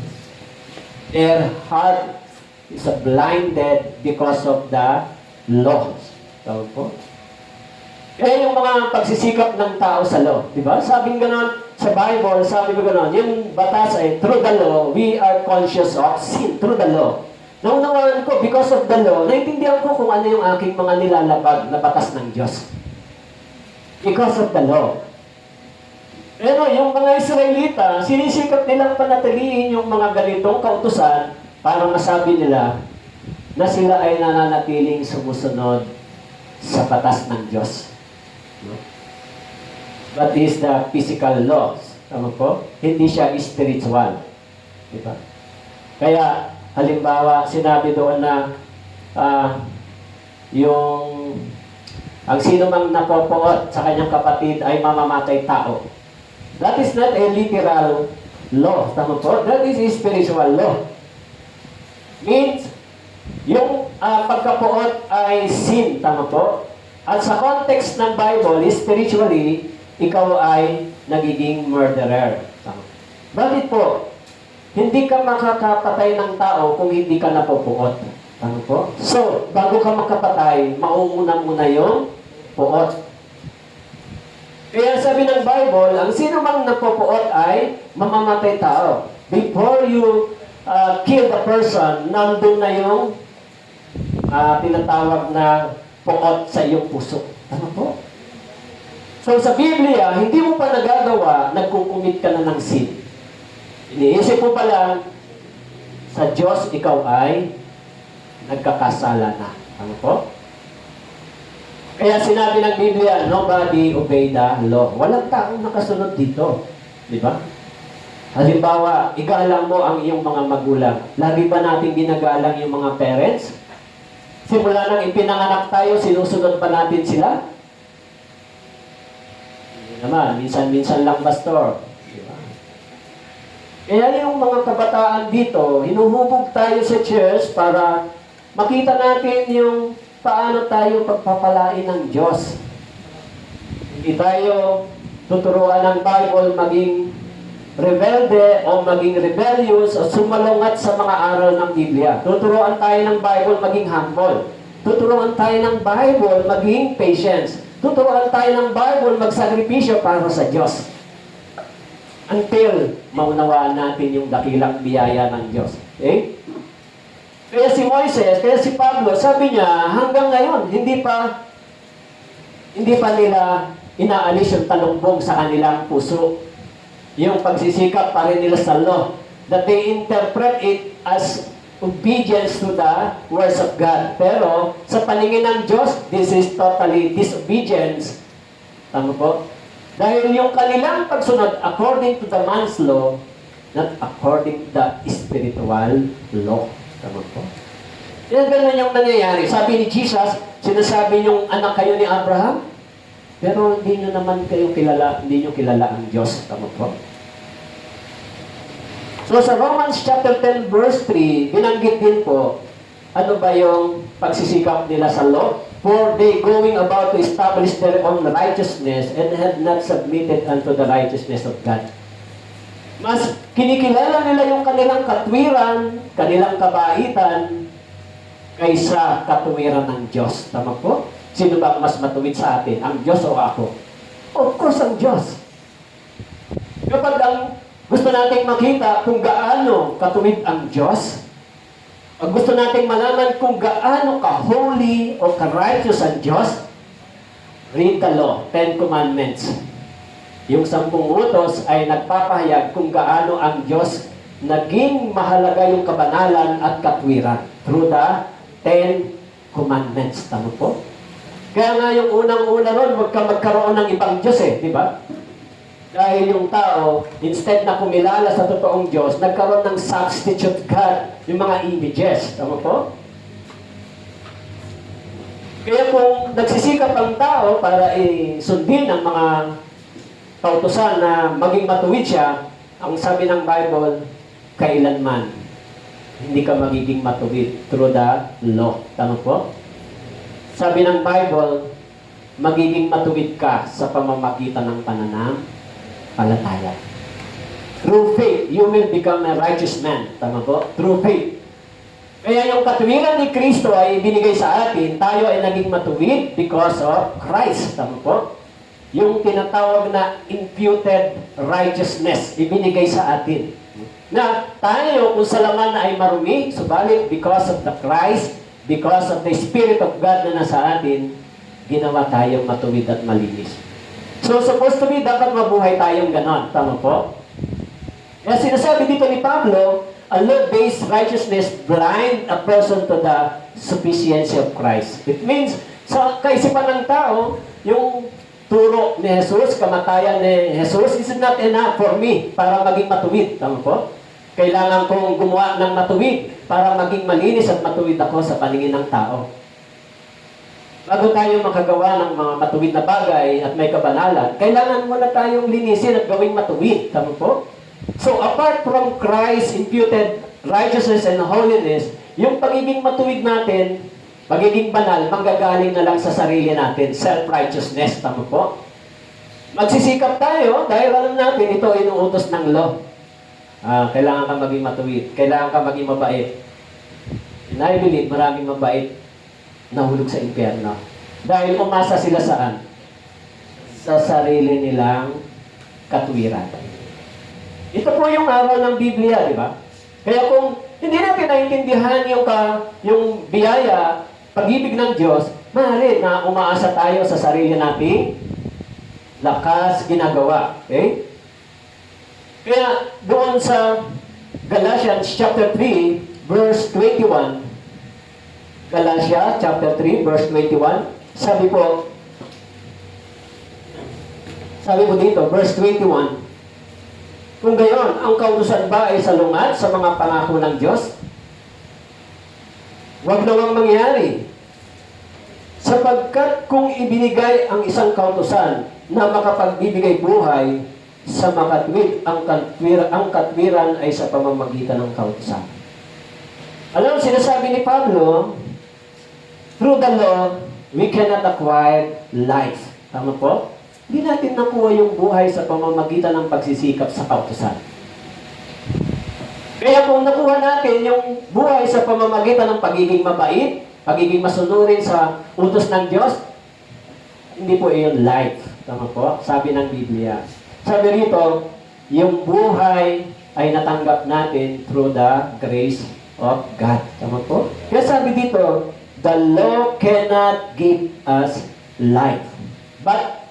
Their heart is blinded because of the law. Tawag po? Kaya yung mga pagsisikap ng tao sa law, di ba? Sabing ganon sa Bible, sabi ko ganon, yung batas ay through the law, we are conscious of sin through the law. Naunawaan ko, because of the law, naintindihan ko kung ano yung aking mga nilalabag na batas ng Diyos. Because of the law. Pero yung mga Israelita, sinisikap nilang panatiliin yung mga ganitong kautusan para masabi nila na sila ay nananatiling sumusunod sa batas ng Diyos. No? That is the physical laws. Tama po? Hindi siya spiritual. Diba? Kaya, halimbawa, sinabi doon na yung ang sino mang napopoot sa kanyang kapatid ay mamamatay tao. That is not a literal law. Tama po? That is a spiritual law. Means, yung pagkapuot ay sin. Tama po? At sa context ng Bible, spiritually, ikaw ay nagiging murderer. Tama. Bakit po? Hindi ka makakapatay ng tao kung hindi ka napupuot. Tama po? So, bago ka makapatay, mauuna muna yung puot. Kaya sabi ng Bible, ang sino mang napupuot ay mamamatay tao. Before you kill the person, nandun na yung tinatawag na puot sa iyong puso. Tama po? So sa Biblia, hindi mo pa nagagawa, nagkukumit ka na ng sin. Iniisip mo pa lang, sa Diyos ikaw ay nagkakasala na. Tama po? Kaya sinabi ng Biblia, nobody obey the law. Walang taong nakasunod dito. Di ba? Halimbawa, igalang mo ang iyong mga magulang. Lagi ba natin ginagalang yung mga parents? Simula nang ipinanganak tayo, sinusunod pa natin sila? Hindi naman. Minsan-minsan lang, pastor. Di ba? Kaya yung mga kabataan dito, hinuhubog tayo sa church para makita natin yung paano tayo pagpapalain ng Diyos. Hindi tayo tuturuan ng Bible maging rebelde o maging rebellious o sumalungat sa mga aral ng Biblia. Tuturuan tayo ng Bible maging humble. Tuturuan tayo ng Bible maging patience. Tuturuan tayo ng Bible magsakripisyo para sa Diyos. Until maunawaan natin yung dakilang biyaya ng Diyos. Okay? Kaya si Moises, kaya si Pablo, sabi niya, hanggang ngayon, hindi pa nila inaalis yung talumbong sa kanilang puso. Yung pagsisikap pa rin nila sa law. That they interpret it as obedience to the words of God. Pero, sa paningin ng Diyos, this is totally disobedience. Tama po? Dahil yung kanilang pagsunod according to the man's law, not according to the spiritual law. Tama po? Yan ganun yung nangyayari. Sabi ni Jesus, sinasabi niyong anak kayo ni Abraham, pero hindi nyo naman kayo kilala, hindi nyo kilala ang Diyos. Tama po? So sa Romans chapter 10 verse 3, binanggit din po, ano ba yung pagsisikap nila sa law? For they going about to establish their own righteousness and have not submitted unto the righteousness of God. Mas kinikilala nila yung kanilang katwiran, kanilang kabaitan, kaysa katuwiran ng Diyos. Tama po? Sino ba mas matuwid sa atin? Ang Diyos o ako? Of course, ang Diyos. Kapag gusto nating makita kung gaano katuwid ang Diyos, pag gusto nating malaman kung gaano ka-holy o ka-righteous ang Diyos, read the law, 10 Commandments. Yung 10 utos ay nagpapahayag kung gaano ang Diyos naging mahalaga yung kabanalan at katwiran through the 10 Commandments. Tama po? Kaya nga yung unang-una ron, huwag ka magkaroon ng ibang Diyos di ba? Dahil yung tao, instead na kumilala sa totoong Diyos, nagkaroon ng substitute God, yung mga images. Tama po? Kaya kung nagsisikap ang tao para sundin ang mga kautusan na maging matuwid siya, ang sabi ng Bible, kailanman hindi ka magiging matuwid through the law. Tama po? Sabi ng Bible, magiging matuwid ka sa pamamagitan ng pananampalataya. Through faith, you will become a righteous man. Tama po? Through faith. Kaya yung katuwiran ni Kristo ay binigay sa atin, tayo ay naging matuwid because of Christ. Tama po? Yung tinatawag na imputed righteousness, ibinigay sa atin. Na tayo kung sa laman na ay marumi, subalit because of the Christ, because of the Spirit of God na nasa atin, ginawa tayong matuwid at malinis. So, supposed to be, dapat mabuhay tayong ganon. Tama po? Kaya sinasabi dito ni Pablo, a law-based righteousness blind a person to the sufficiency of Christ. It means, sa kaisipan ng tao, yung turo ni Jesus, kamatayan ni Jesus, is not enough for me para maging matuwid. Tama po? Kailangan kong gumawa ng matuwid para maging malinis at matuwid ako sa paningin ng tao. Bago tayo makagawa ng mga matuwid na bagay at may kabanalan, kailangan muna tayong linisin at gawing matuwid. Tama po? So, apart from Christ imputed righteousness and holiness, yung pagiging matuwid natin, pagiging banal, manggagaling na lang sa sarili natin, self-righteousness. Tama po? Magsisikap tayo dahil alam natin ito inuutos ng law. Kailangan kang maging matuwid. Kailangan kang maging mabait. And I believe maraming mabait nahulog sa impyerno. Dahil umasa sila saan? Sa sarili nilang katwiran. Ito po yung aral ng Biblia, di ba? Kaya kung hindi natin naiintindihan yung biyaya, pag-ibig ng Diyos, maaari na umaasa tayo sa sarili nating lakas ginagawa. Okay? Kaya doon sa Galatians chapter 3, verse 21, Galatia chapter 3, verse 21, sabi po dito, verse 21, kung gayon, ang kautusan ba ay salungat sa mga pangako ng Diyos? Huwag nawang mangyari. Sapagkat kung ibinigay ang isang kautusan na makapagbibigay buhay sa makatwid, ang katwiran ay sa pamamagitan ng kautusan. Alam, sinasabi ni Pablo, through the law, we cannot acquire life. Tama po? Hindi natin nakuha yung buhay sa pamamagitan ng pagsisikap sa kautusan. Kaya kung nakuha natin yung buhay sa pamamagitan ng pagiging mabait, pagiging masunurin sa utos ng Diyos, hindi po iyon life. Tama po? Sabi ng Biblia. Sabi rito, yung buhay ay natanggap natin through the grace of God. Tama po? Kaya sabi dito, the law cannot give us life. But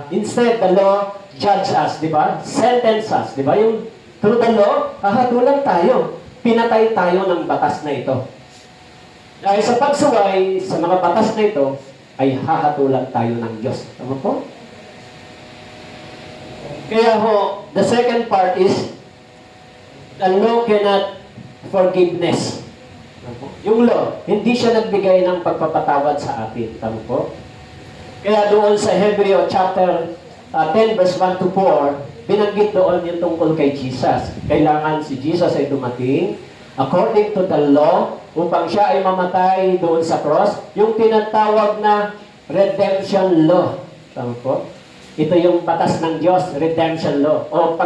instead, the law judge us, di ba? Sentence us, di ba? Yung through the law, hahatulan tayo. Pinatay tayo ng batas na ito. Dahil sa pagsuway sa mga batas na ito, ay hahatulan tayo ng Diyos. Tama po? Kaya ho, the second part is, the law cannot forgiveness. Yung law, hindi siya nagbigay ng pagpapatawad sa atin. Tama po? Kaya doon sa Hebreo chapter 10 verse 1 to 4, binanggit doon yung tungkol kay Jesus. Kailangan si Jesus ay dumating according to the law upang siya ay mamatay doon sa cross. Yung tinatawag na redemption law. Tama po? Ito yung batas ng Diyos, redemption law. O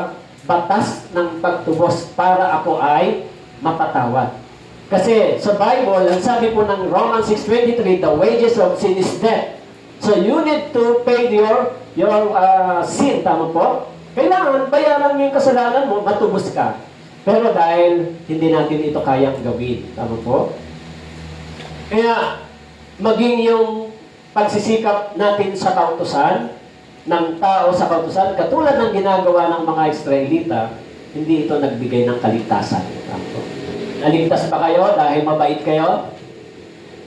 batas ng pagtubos para ako ay mapatawad. Kasi sa Bible, ang sabi po ng Romans 6:23, the wages of sin is death. So you need to pay your sin, tama po? Kailangan bayaran mo yung kasalanan mo, matubos ka. Pero dahil hindi natin ito kayang gawin, tama po? Kaya maging yung pagsisikap natin sa kautusan, ng tao sa kautusan, katulad ng ginagawa ng mga Israelita, hindi ito nagbigay ng kaligtasan. Tama po? Naligtas ba kayo dahil mabait kayo?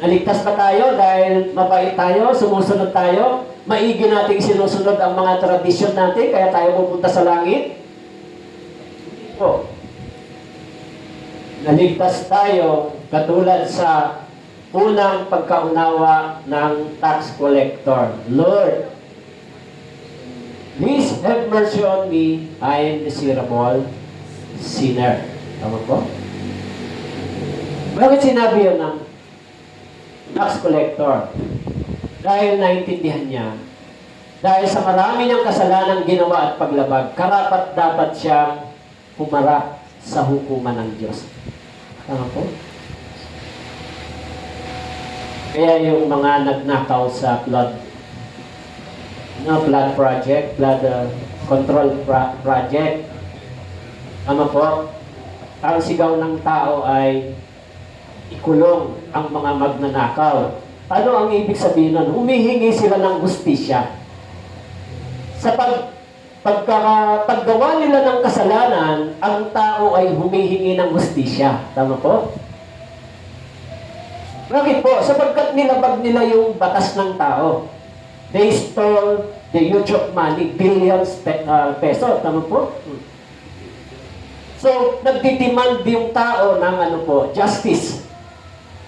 Naligtas ba tayo dahil mabait tayo, sumusunod tayo, maigi nating sinusunod ang mga tradisyon natin, kaya tayo pupunta sa langit? Po. Naligtas tayo katulad sa unang pagkaunawa ng tax collector. Lord, please have mercy on me, I am miserable sinner. Tama po? Bakit sinabi yun ng tax collector? Dahil naintindihan niya, dahil sa marami niyang kasalanang ginawa at paglabag, karapat dapat siyang humarap sa hukuman ng Diyos. Tama po? Kaya yung mga nagnakaw sa flood project, flood control project, tama po, ang sigaw ng tao ay ikulong ang mga magnanakaw. Ano ang ibig sabihin nun? Humihingi sila ng hustisya. Sa paggawa nila ng kasalanan, ang tao ay humihingi ng hustisya. Tama po? Bakit po? Sapagkat nilabag nila yung batas ng tao. They stole the huge of money, billions peso. Tama po? So, nagdidemand yung tao ng justice.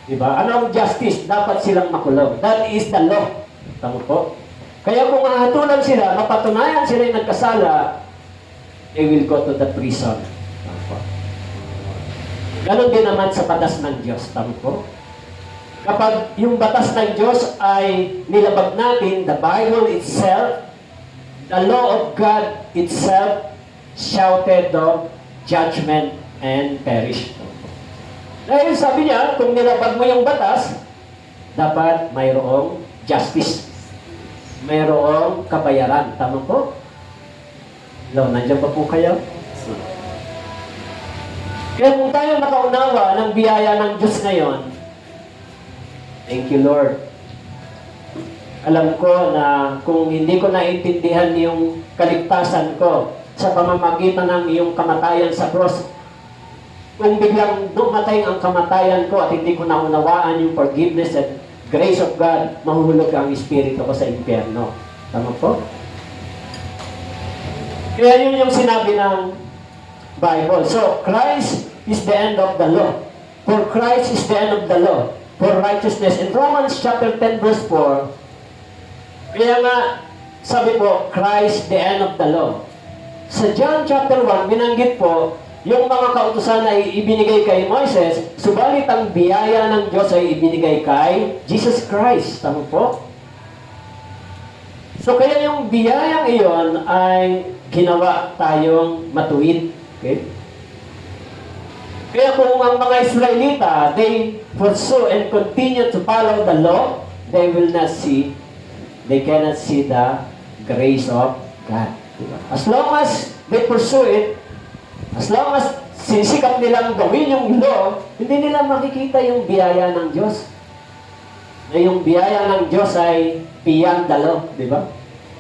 Diba? Ano ang justice? Dapat silang makulong. That is the law. Tama po? Kaya kung hahatulan sila, mapatunayan sila yung nagkasala, they will go to the prison. Tama po? Ganon din naman sa batas ng Diyos. Tama po? Kapag yung batas ng Diyos ay nilabag natin, the Bible itself, the law of God itself, shouted of judgment and perish. Dahil sabi niya, kung nilabag mo yung batas, dapat mayroong justice. Mayroong kabayaran. Tama po? Hello, nandiyan pa po kayo? Kaya kung tayo nakaunawa ng biyaya ng Diyos ngayon, thank you, Lord. Alam ko na kung hindi ko naintindihan yung kaligtasan ko sa pamamagitan ng iyong kamatayan sa cross, kung biglang dumatay ang kamatayan ko at hindi ko naunawaan yung forgiveness and grace of God, mahuhulog ang espiritu ko sa impyerno. Tama po? Kaya yun yung sinabi ng Bible. So, Christ is the end of the law. For Christ is the end of the law. For righteousness. In Romans chapter 10 verse 4, kaya nga, sabi po, Christ the end of the law. Sa John chapter 1, binanggit po, yung mga kautusan ay ibinigay kay Moises, subalit ang biyaya ng Diyos ay ibinigay kay Jesus Christ. Tama po? So kaya yung biyayang iyon ay ginawa tayong matuwid. Okay? Kaya kung ang mga Israelita, they pursue and continue to follow the law, they cannot see the grace of God. As long as they pursue it, as long as sisikap nilang gawin yung law, hindi nila makikita yung biyaya ng Diyos. Na yung biyaya ng Diyos ay beyond the law, di ba?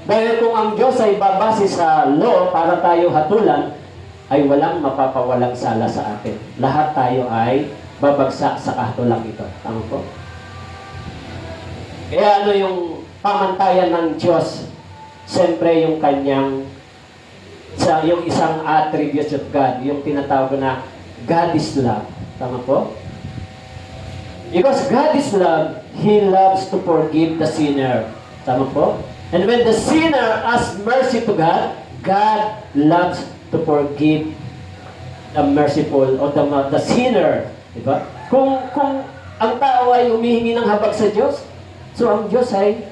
Dahil kung ang Diyos ay babase sa law para tayo hatulan, ay walang mapapawalang sala sa atin. Lahat tayo ay babagsak sa kahatulang ito. Tama po? Kaya yung pamantayan ng Diyos? Siyempre yung kanyang yung isang attributes of God, yung tinatawag na God is love. Tama po? Because God is love, He loves to forgive the sinner. Tama po? And when the sinner asks mercy to God, God loves to forgive the merciful or the sinner. Diba? Kung ang tao ay humihingi ng habag sa Diyos, so ang Diyos ay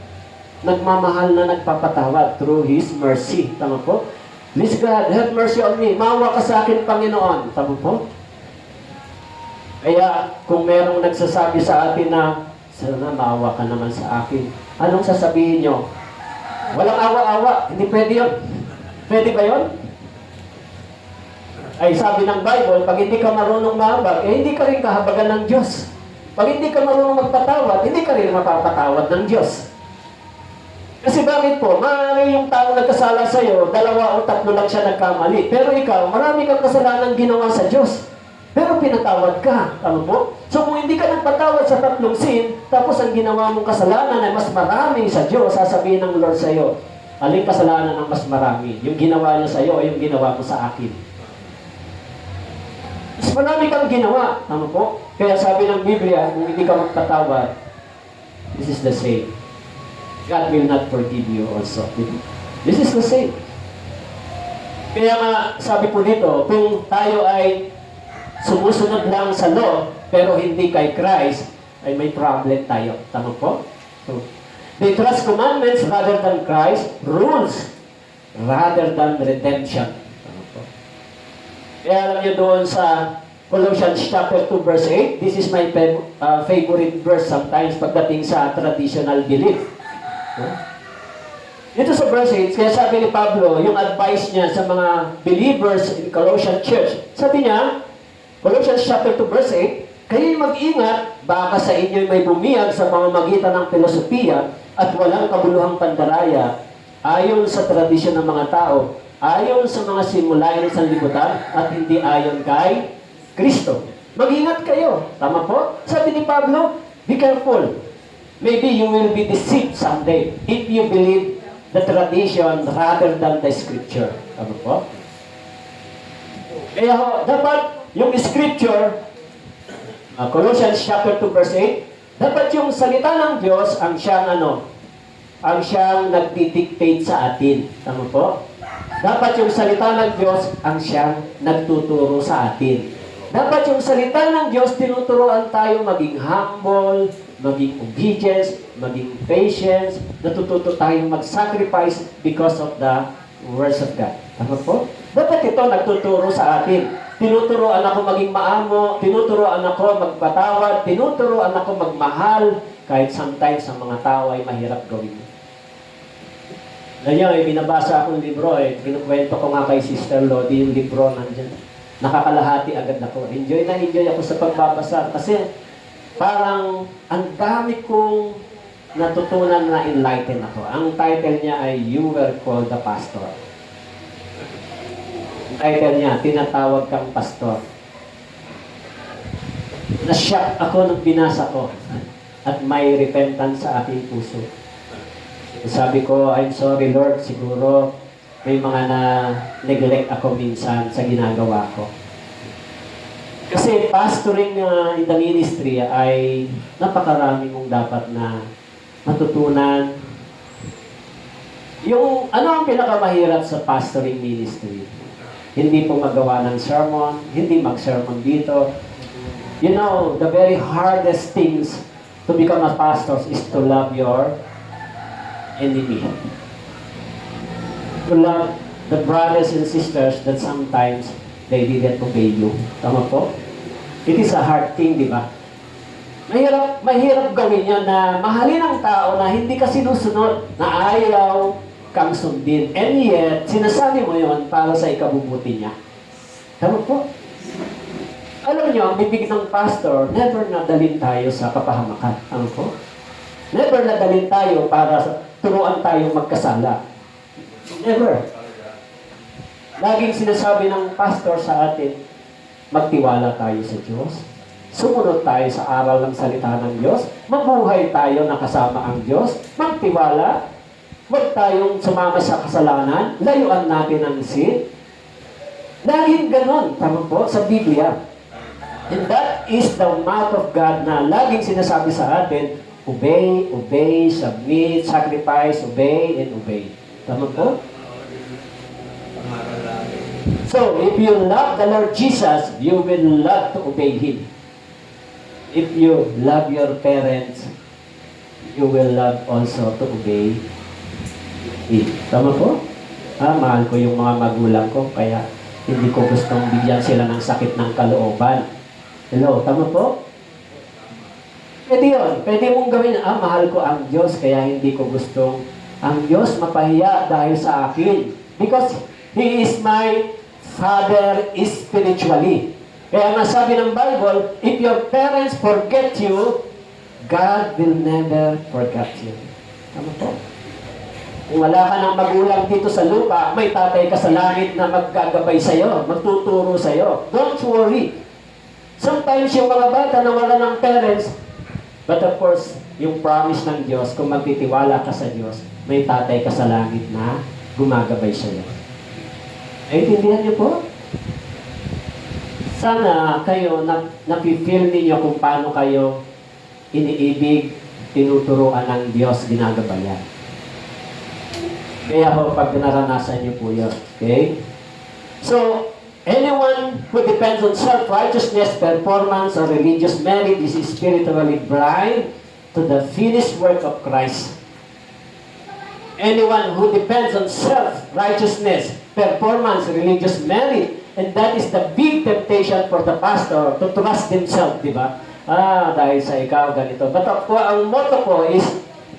nagmamahal na nagpapatawad through His mercy. Tama po? Please God, have mercy on me. Maawa ka sa akin, Panginoon. Tama po? Kaya, kung merong nagsasabi sa atin na, sana maawa ka naman sa akin. Anong sasabihin nyo? Walang awa-awa. Hindi pwede yun. Pwede ba yun? Ay, sabi ng Bible, pag hindi ka marunong mahabag, hindi ka rin kahabagan ng Diyos. Pag hindi ka marunong magpatawad, hindi ka rin mapapatawad ng Diyos. Kasi bakit po? Maaari yung tao nagkasala sa'yo, 2 o 3 lang siya nagkamali. Pero ikaw, marami kang kasalanan ginawa sa Diyos. Pero pinatawad ka. Tama po? So kung hindi ka nagpatawad sa 3 sin, tapos ang ginawa mong kasalanan ay mas marami sa Diyos, sasabihin ng Lord sa'yo, aling kasalanan ang mas marami? Yung ginawa niya sa'yo o yung ginawa mo sa akin? Mas marami kang ginawa. Tama po? Kaya sabi ng Biblia, kung hindi ka magpatawad, this is the same. God will not forgive you also. This is the same. Kaya nga, sabi po dito, kung tayo ay sumusunod lang sa law, pero hindi kay Christ, ay may problem tayo. Tama po? So, they trust commandments rather than Christ, rules rather than redemption. Tama po? Kaya alam niyo doon sa Colossians chapter 2 verse 8, this is my favorite verse sometimes pagdating sa traditional belief. Dito sa verse 8, kaya sabi ni Pablo, yung advice niya sa mga believers in Colossian Church, sabi niya, Colossians chapter 2 verse 8, kayo'y mag-ingat, baka sa inyo'y may bumiyag sa pamamagitan ng filosofiya at walang kabuluhang pandaraya ayon sa tradisyon ng mga tao, ayon sa mga simulayan ng sanlibutan, at hindi ayon kay Kristo. Mag-ingat kayo. Tama po? Sabi ni Pablo, be careful. Maybe you will be deceived someday if you believe the tradition rather than the scripture. Tama po? Kaya ho, dapat yung scripture, Colossians chapter 2 verse 8, dapat yung salita ng Diyos ang siyang ang siyang nagdidictate sa atin. Tama po? Dapat yung salita ng Diyos ang siyang nagtuturo sa atin. Dapat yung salita ng Diyos tinuturuan tayo maging humble, maging obedience, maging patience, natututo tayong mag-sacrifice because of the words of God. Tama po? Dapat ito nagtuturo sa atin. Tinuturoan ako maging maamo, tinuturoan ako magpatawad, tinuturoan ako magmahal, kahit sometimes ang mga tao ay mahirap gawin. Ganyan, binabasa akong libro, kinukwento ko nga kay Sister Lodi yung libro nandiyan. Nakakalahati agad ako. Enjoy na enjoy ako sa pagbabasa kasi parang ang dami kong natutunan na enlighten ako. Ang title niya ay You Were Called the Pastor. Ang title niya, Tinatawag Kang Pastor. Na-shock ako nung binasa ko at may repentance sa aking puso. Sabi ko, I'm sorry Lord, siguro may mga na-neglect ako minsan sa ginagawa ko. Kasi pastoring in the ministry ay napakarami mong dapat na matutunan. Yung ano ang pinakamahirap sa pastoring ministry? Hindi po magawa ng sermon, hindi mag-sermon dito. You know, the very hardest things to become a pastor is to love your enemy. To love the brothers and sisters that sometimes they didn't obey you. Tama po? It is a hard thing, di ba? Mahirap gawin yan na mahalin ang tao na hindi ka sinusunod, na ayaw kang sundin. And yet, sinasabi mo yon para sa ikabubuti niya. Tama po? Alam niyo, ang bibig ng pastor, never nadalin tayo sa kapahamakan. Tama po? Never nadalin tayo para turuan tayong magkasala. Never. Laging sinasabi ng pastor sa atin, magtiwala tayo sa Diyos. Sumunod tayo sa aral ng salita ng Diyos. Mabuhay tayo na kasama ang Diyos. Magtiwala. Huwag tayong sumama sa kasalanan. Layuan natin ang sin. Laging ganon. Tama po, sa Biblia. And that is the mouth of God na laging sinasabi sa atin, obey, obey, submit, sacrifice, obey, and obey. Tama po? So, if you love the Lord Jesus, you will love to obey Him. If you love your parents, you will love also to obey Him. Tama po? Mahal ko yung mga magulang ko, kaya hindi ko gustong bigyan sila ng sakit ng kalooban. Hello, tama po? Pwede yun. Pwede mong gawin, mahal ko ang Diyos, kaya hindi ko gustong ang Diyos mapahiya dahil sa akin. Because He is my Father spiritually. Kaya nga sabi ng Bible, if your parents forget you, God will never forget you. Tama po? Kung wala ka ng magulang dito sa lupa, may tatay ka sa langit na maggagabay sa'yo, magtuturo sa'yo. Don't worry. Sometimes yung mga bata na wala ng parents, but of course, yung promise ng Diyos, kung magtitiwala ka sa Diyos, may tatay ka sa langit na gumagabay sa'yo. Naintindihan niyo po? Sana kayo napifeel ninyo kung paano kayo iniibig, tinuturuan ng Diyos, ginagabayan. Kaya ho, pag naranasan niyo po yun. Okay? So, anyone who depends on self-righteousness, performance, or religious merit is spiritually blind to the finished work of Christ. Anyone who depends on self-righteousness, performance, religious merit, and that is the big temptation for the pastor to trust himself, di ba? Dahil sa ikaw, ganito. But ako, ang motto ko is,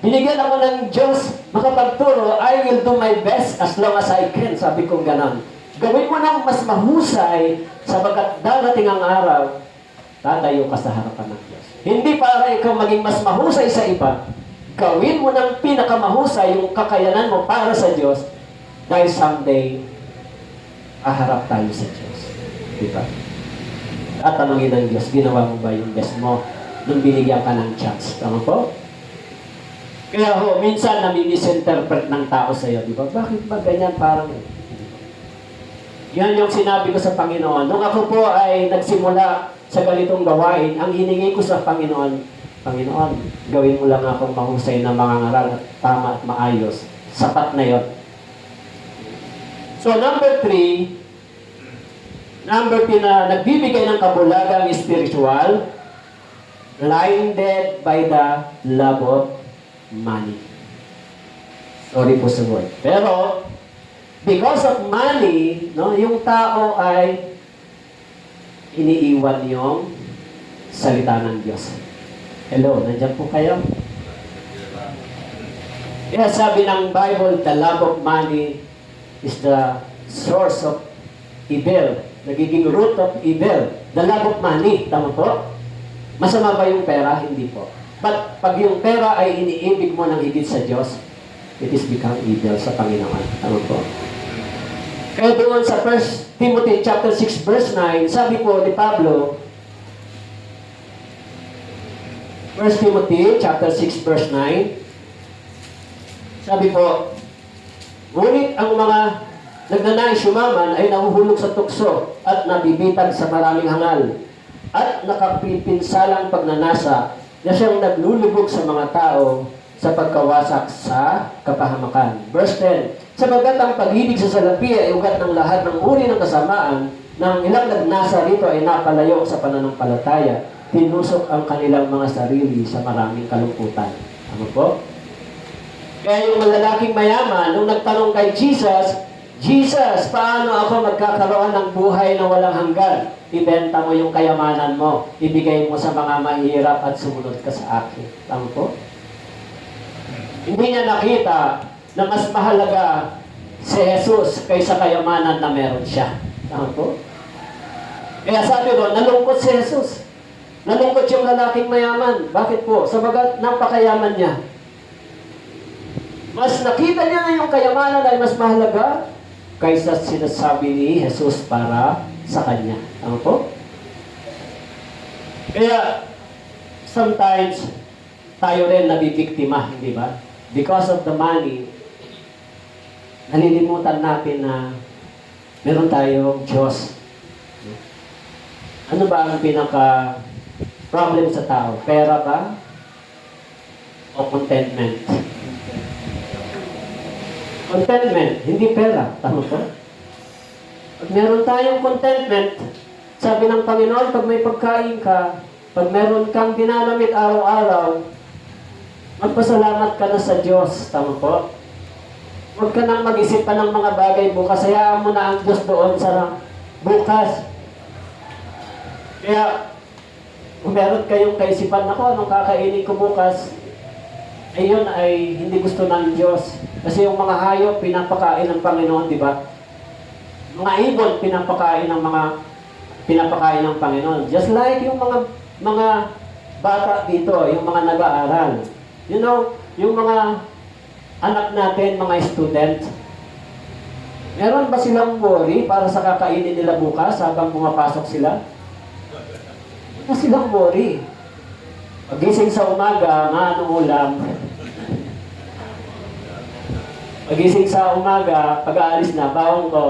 binigyan ako ng Diyos makapagturo, I will do my best as long as I can. Sabi ko ganon. Gawin mo nang mas mahusay sabagat darating ang araw, tatayo ka sa harapan ng Diyos. Hindi para ikaw maging mas mahusay sa iba, gawin mo ng pinakamahusay yung kakayanan mo para sa Diyos dahil someday, aharap tayo sa Diyos. Diba? At tanongin ng Diyos, ginawa mo ba yung best mo nung binigyan ka ng chance? Tama po? Kaya ho, minsan nami-misinterpret ng tao sa'yo, di ba? Bakit ba ganyan parang... Yan yung sinabi ko sa Panginoon. Nung ako po ay nagsimula sa ganitong gawain, ang hiningi ko sa Panginoon, Panginoon, gawin mo lang akong mahusay na mangangaral at tama at maayos. Sapat na yon. So number 3 na nagbibigay ng kabulagang spiritual, blinded by the love of money. Sorry po sa word. Pero, because of money, no, yung tao ay iniiwan yung salita ng Diyos. Hello, nandiyan po kayo? Kaya sabi ng Bible, the love of money is the source of evil. Nagiging root of evil. The love of money. Tama po? Masama ba yung pera? Hindi po. But pag yung pera ay iniibig mo ng higit sa Diyos, it is become evil sa Panginoon. Tama po? Kaya doon sa 1 Timothy chapter 6 verse 9, sabi po ni Pablo, 1 Timothy chapter 6 verse 9, sabi po, ngunit ang mga nagnanais yumaman ay nahuhulog sa tukso at nabibitag sa maraming hangal at nakapipinsalang pagnanasa na siyang naglulubog sa mga tao sa pagkawasak sa kapahamakan. Verse 10, sabagat ang pag-ibig sa salapi ay ugat ng lahat ng uri ng kasamaan, ng ilang nagnasa rito ay napalayo sa pananampalataya, tinusok ang kanilang mga sarili sa maraming kalungkutan. Ano po? Kaya yung malalaking mayaman, nung nagtanong kay Jesus, Jesus, paano ako magkakaroon ng buhay na walang hanggan? Ibenta mo yung kayamanan mo, ibigay mo sa mga mahirap at sumunod ka sa akin. Tama po? Hindi niya nakita na mas mahalaga si Jesus kaysa kayamanan na meron siya. Tama po? Kaya sabi ko, nalungkot si Jesus. Nalungkot yung lalaking mayaman. Bakit po? Sabagat napakayaman niya. Mas nakita niya na yung kayamanan ay mas mahalaga kaysa sinasabi ni Jesus para sa kanya. Tama po? Kaya, sometimes, tayo rin nabibiktima, hindi ba? Because of the money, nalilimutan natin na meron tayong Diyos. Ano ba ang pinaka-problem sa tao? Pera ba? O contentment? Contentment, hindi pera. Tama po? Pag meron tayong contentment, sabi ng Panginoon, pag may pagkain ka, pag meron kang dinanamit araw-araw, magpasalamat ka na sa Diyos. Tama po? Huwag ka nang mag-isip pa ng mga bagay bukas. Hayaan mo na ang Diyos doon sa bukas. Kaya, kung meron kayong kaisipan ako, anong kakainin ko bukas, ayun ay hindi gusto ng Diyos. Kasi yung mga hayop, pinapakain ng Panginoon, di ba? Mga ibon, pinapakain ng Panginoon. Just like yung mga bata dito, yung mga nag-aaral. You know, yung mga anak natin, mga student, meron ba silang worry para sa kakainin nila bukas habang pumapasok sila? Wala silang worry. Pagising sa umaga, anong ulam? Pagising sa umaga, pag-aalis na, bawang ko.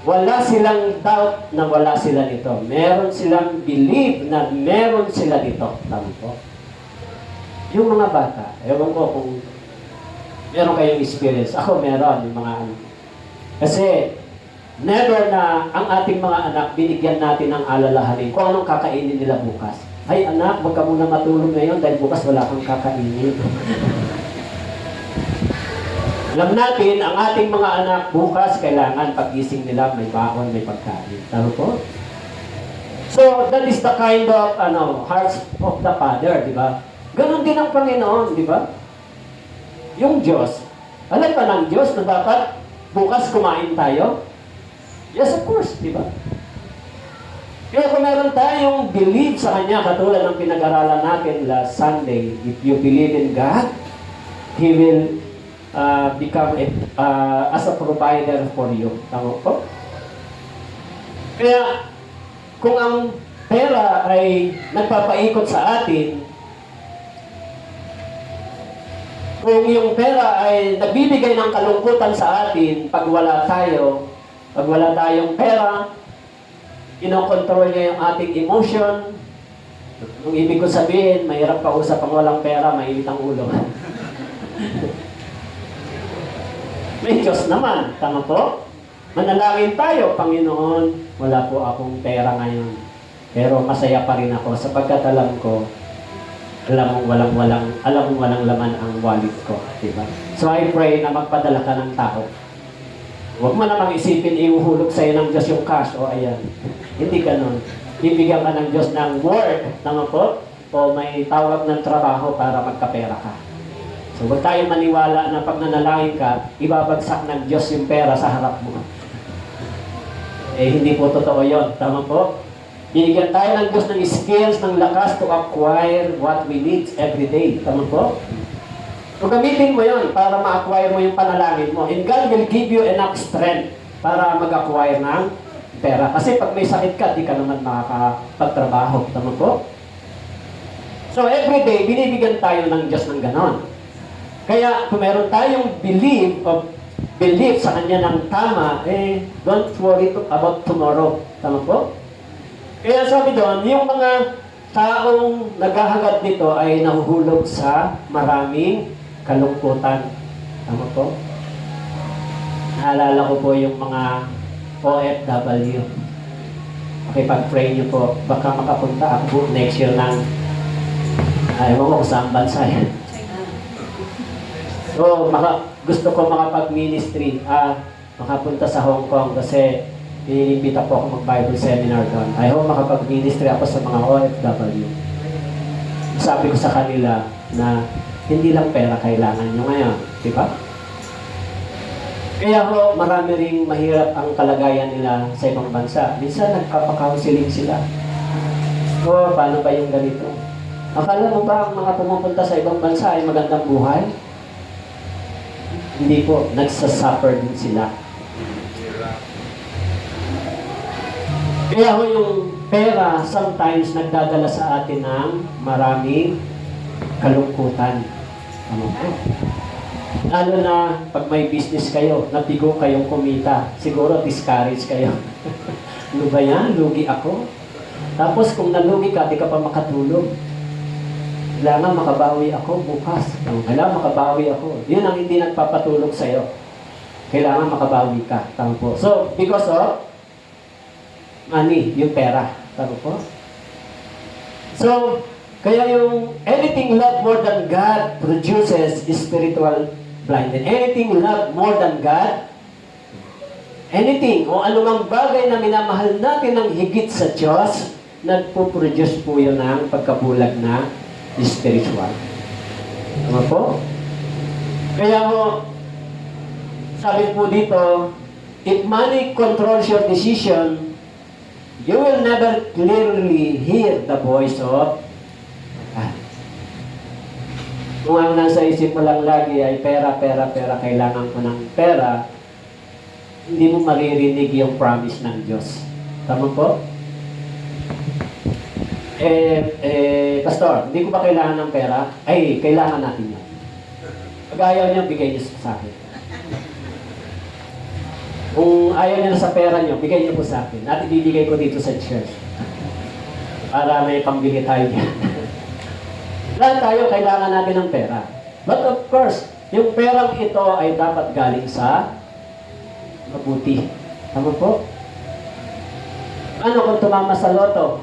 Wala silang doubt na wala sila nito. Meron silang believe na meron sila dito. Tama po. Yung mga bata, ewan ko kung meron kayong experience. Ako meron, yung mga anak. Kasi, never na ang ating mga anak, binigyan natin ng alalahanin kung anong kakainin nila bukas. Ay anak, huwag ka muna matulog ngayon dahil bukas wala kang kakainin. Alam natin, ang ating mga anak bukas, kailangan pagising nila may baon, may pagkain. Tama po? So, that is the kind of hearts of the Father, di ba? Ganon din ang Panginoon, di ba? Yung Diyos. Alam ba ng Diyos na dapat bukas kumain tayo? Yes, of course, di ba? Kaya kung meron tayong believe sa Kanya, katulad ng pinag-aralan natin last Sunday, if you believe in God, He will become as a provider for you. Tama po? Kaya, kung ang pera ay nagpapaikot sa atin, kung yung pera ay nagbibigay ng kalungkutan sa atin pag wala tayong pera, kinokontrol niya yung ating emotion. Yung ibig ko sabihin, mahirap kausap ang walang pera, mainit ang ulo. May Diyos naman, tama po? Manalangin tayo, Panginoon, wala po akong pera ngayon. Pero masaya pa rin ako sapagkat alam ko, alam mong walang laman ang wallet ko, di ba? So I pray na magpadala ka ng tao. Huwag mo namang isipin iuhulog sa'yo ng Diyos yung cash, o ayan. Hindi ganun. Bibigyan ka ng Diyos ng work, tama po? O may tawag ng trabaho para magkapera ka. So huwag tayong maniwala na pag nanalangin ka, ibabagsak ng Diyos yung pera sa harap mo. Hindi po totoo yun, tama po? Binigyan tayo ng Diyos ng skills, ng lakas to acquire what we need every day, tama po? So gamitin mo yun para ma-acquire mo yung panalangin mo. And God will give you enough strength para mag-acquire ng pera. Kasi pag may sakit ka, di ka naman makakapagtrabaho. Tama po? So everyday, binibigyan tayo ng Diyos ng ganon. Kaya kung meron tayong belief sa Kanya ng tama, don't worry about tomorrow. Tama po? Kaya sabi doon, yung mga taong naghahangad nito ay nahuhulog sa maraming kalungkutan. Tama po? Naalala ko po yung mga OFW. Okay, pag-pray niyo po, baka makapunta ako next year ng ewan ko kung saan bansa yan. So, gusto ko makapag-ministry, makapunta sa Hong Kong kasi iniimbita po ako mag-Bible seminar doon. I hope makapag-ministry ako sa mga OFW. Sabi ko sa kanila na hindi lang pera kailangan nyo ngayon. Di ba? Kaya ho, marami ring mahirap ang kalagayan nila sa ibang bansa. Minsan nagpapa-counseling sila. O, paano ba yung ganito? Akala mo ba ang mga pumupunta sa ibang bansa ay magandang buhay? Hindi po, nagsasuffer din sila. Kaya ho yung pera sometimes nagdadala sa atin ng maraming kalungkutan. Ano po? Lalo na pag may business kayo, nabigo kayong kumita, siguro discourage kayo. Ano ba yan? Lugi ako. Tapos kung nalugi ka, di ka pa makatulog. Kailangan makabawi ako bukas. Kailangan makabawi ako. Yun ang hindi nagpapatulog sa'yo. Kailangan makabawi ka. Tama po. So, because of money, yung pera. Tama po. So, kaya yung anything love more than God produces spiritual blindness. Anything love more than God, anything o anumang bagay na minamahal natin ng higit sa Diyos, nagpo-produce po yun ng pagkabulag na spiritual. Tama po? Kaya po, sabi po dito, if money controls your decision, you will never clearly hear the voice of God. Kung ang nasa isip mo lang lagi ay pera, kailangan ko ng pera, hindi mo maririnig yung promise ng Diyos. Tama po? Pastor, hindi ko ba kailangan ng pera? Ay, kailangan natin yan. Pag ayaw niyo, bigay niyo sa akin. Kung ayaw niyo na sa pera niyo, bigay niyo po sa akin. At ibibigay ko dito sa church. Para may pambili tayo niyan. Lahat tayo, kailangan natin ng pera. But of course, yung perang ito ay dapat galing sa mabuti. Tama po? Ano kung tumama sa loto?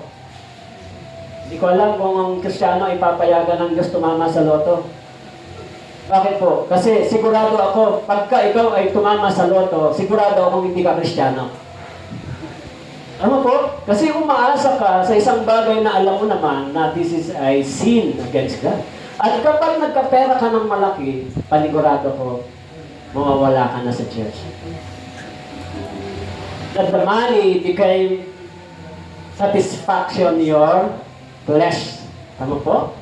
Hindi ko alam kung ang Kristiyano ay papayagan ng Diyos tumama sa loto. Bakit po? Kasi sigurado ako, pagka ikaw ay tumama sa loto, sigurado akong hindi ka Kristiyano. Ano po? Kasi umaasa ka sa isang bagay na alam mo naman na this is a sin against God. At kapag nagkapera ka ng malaki, panigurado ko, mawawala ka na sa church. That the money became satisfaction your flesh. Tama po?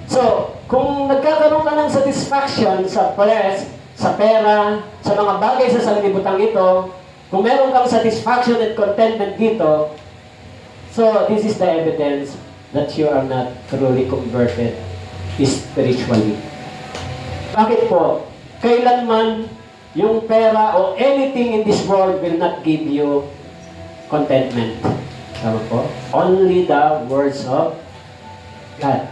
So, kung nagkakaroon ka ng satisfaction sa flesh, sa pera, sa mga bagay sa sanlibutan ito, kung meron kang satisfaction and contentment dito, so this is the evidence that you are not truly converted spiritually. Bakit po? Kailanman yung pera o anything in this world will not give you contentment. Tama po? Only the words of God.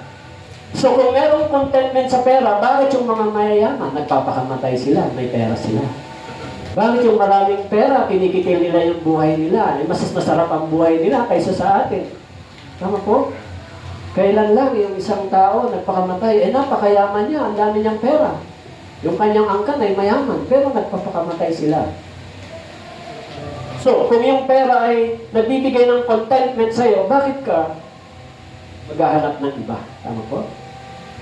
So kung merong contentment sa pera, bakit yung mga mayayaman, nagpapakamatay sila, may pera sila? Bakit yung maraming pera, kinikitil nila yung buhay nila? Mas masarap ang buhay nila kaysa sa atin. Tama po? Kailan lang yung isang tao nagpakamatay, napakayaman niya, ang dami niyang pera. Yung kanyang angkan ay mayaman, pero nagpapakamatay sila. So, kung yung pera ay nagbibigay ng contentment sa'yo, bakit ka maghahanap ng iba? Tama po?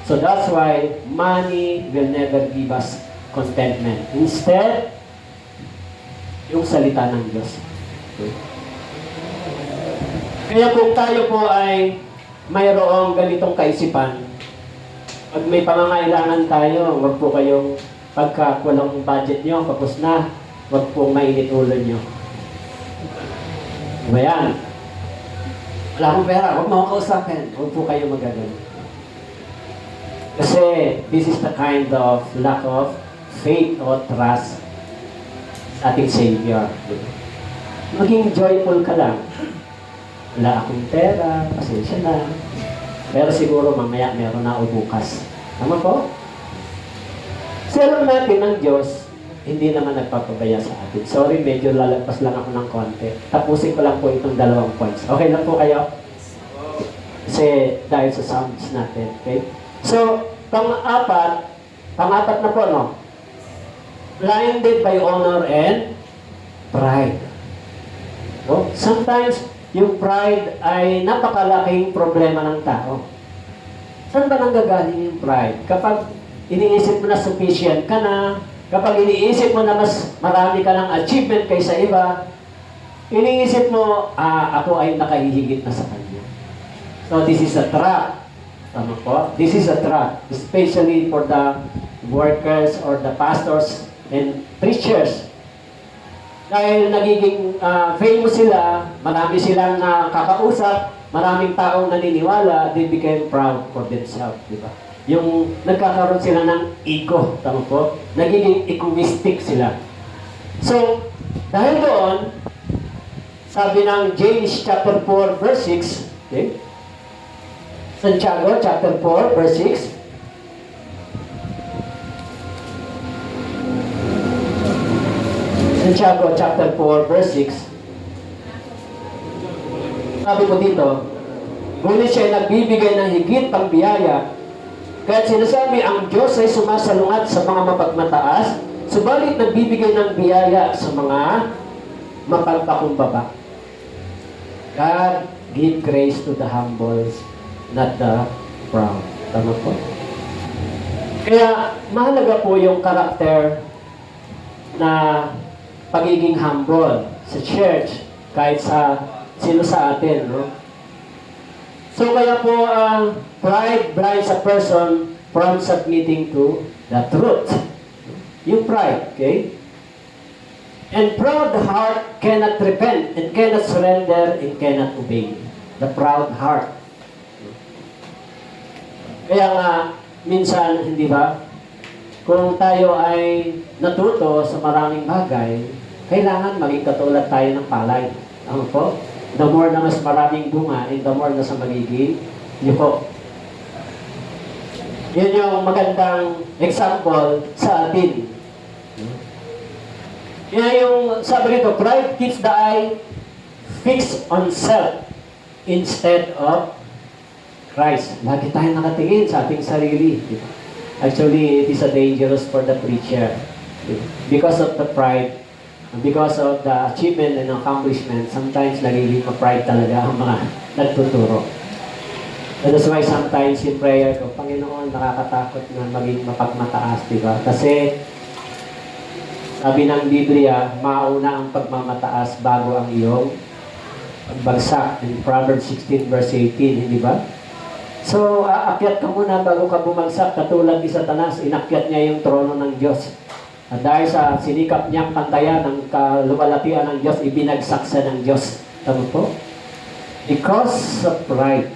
So, that's why money will never give us contentment. Instead, yung salita ng Diyos. Okay? Kaya kung tayo po ay mayroong ganitong kaisipan, pag may pangangailangan tayo, wag po kayong pagka walang budget nyo, kapos na, wag po mainit ulo nyo. Diba yan? Wala akong pera, wag mo akong kausapin. Wag po kayo magagano. Kasi this is the kind of lack of faith or trust sa ating Savior. Maging joyful ka lang. Wala akong pera, pasensya na. Pero siguro mamaya meron na o bukas. Tama po? Kasi alam natin ng Diyos, hindi naman nagpapabaya sa atin. Sorry, medyo lalagpas lang ako ng konti. Tapusin ko lang po itong 2 points. Okay lang po kayo? Kasi dahil sa sounds natin. Okay? So, pang-apat na po, no? Blinded by honor and pride. No? Sometimes, yung pride ay napakalaking problema ng tao. Saan ba nanggagaling yung pride? Kapag iniisip mo na sufficient ka na, kapag iniisip mo na mas marami ka ng achievement kaysa iba, iniisip mo, ako ay nakahihigit na sa kanya. So this is a trap. Tama po? This is a trap. Especially for the workers or the pastors and preachers. Dahil nagiging famous sila, marami silang kakausap, maraming taong naniniwala, they became proud for themselves, di ba? Yung nagkakaroon sila ng ego, tama po? Nagiging egoistic sila. So, dahil doon, sabi ng James chapter 4 verse 6, okay? Santiago chapter 4 verse 6, Santiago chapter 4 verse 6. Sabi po dito, ngunit siya nagbibigay ng higit pang biyaya, kahit sinasabi ang Diyos ay sumasalungat sa mga mapagmataas, subalit nagbibigay ng biyaya sa mga mapagpakumbaba. God give grace to the humble, not the proud. Tama po? Kaya mahalaga po yung karakter na pagiging humble sa church, kahit sa sino sa atin, no? So kaya po, pride blinds a person from submitting to the truth. Yung pride, okay? And proud heart cannot repent, and cannot surrender, and cannot obey. The proud heart. Kaya nga, minsan, hindi ba, kung tayo ay natuto sa maraming bagay, kailangan maging katulad tayo ng palay. Ano po? The more na mas maraming bunga, and the more na sa magiging yuko. Yun yung magandang example sa atin. Kaya yung sabi rito, pride keeps the eye fixed on self instead of Christ. Lagi tayo nakatingin sa ating sarili. Actually, it is a dangerous for the preacher. Because of the pride, because of the achievement and accomplishment, sometimes nagiging ma-pride talaga ang mga nagtuturo. That's why sometimes in prayer ko, Panginoon, nakakatakot na maging mapagmataas, di ba? Kasi sabi ng Biblia, mauna ang pagmamataas bago ang iyong pagbagsak in Proverbs 16 verse 18, hindi ba? So, aakyat ka muna bago ka bumagsak, katulad ni Satanas, inakyat niya yung trono ng Diyos. At dahil sa sinikap niyang pantayan ng kaluwalhatian ng Diyos, ibinagsak siya ng Diyos. Tama po? Because of pride.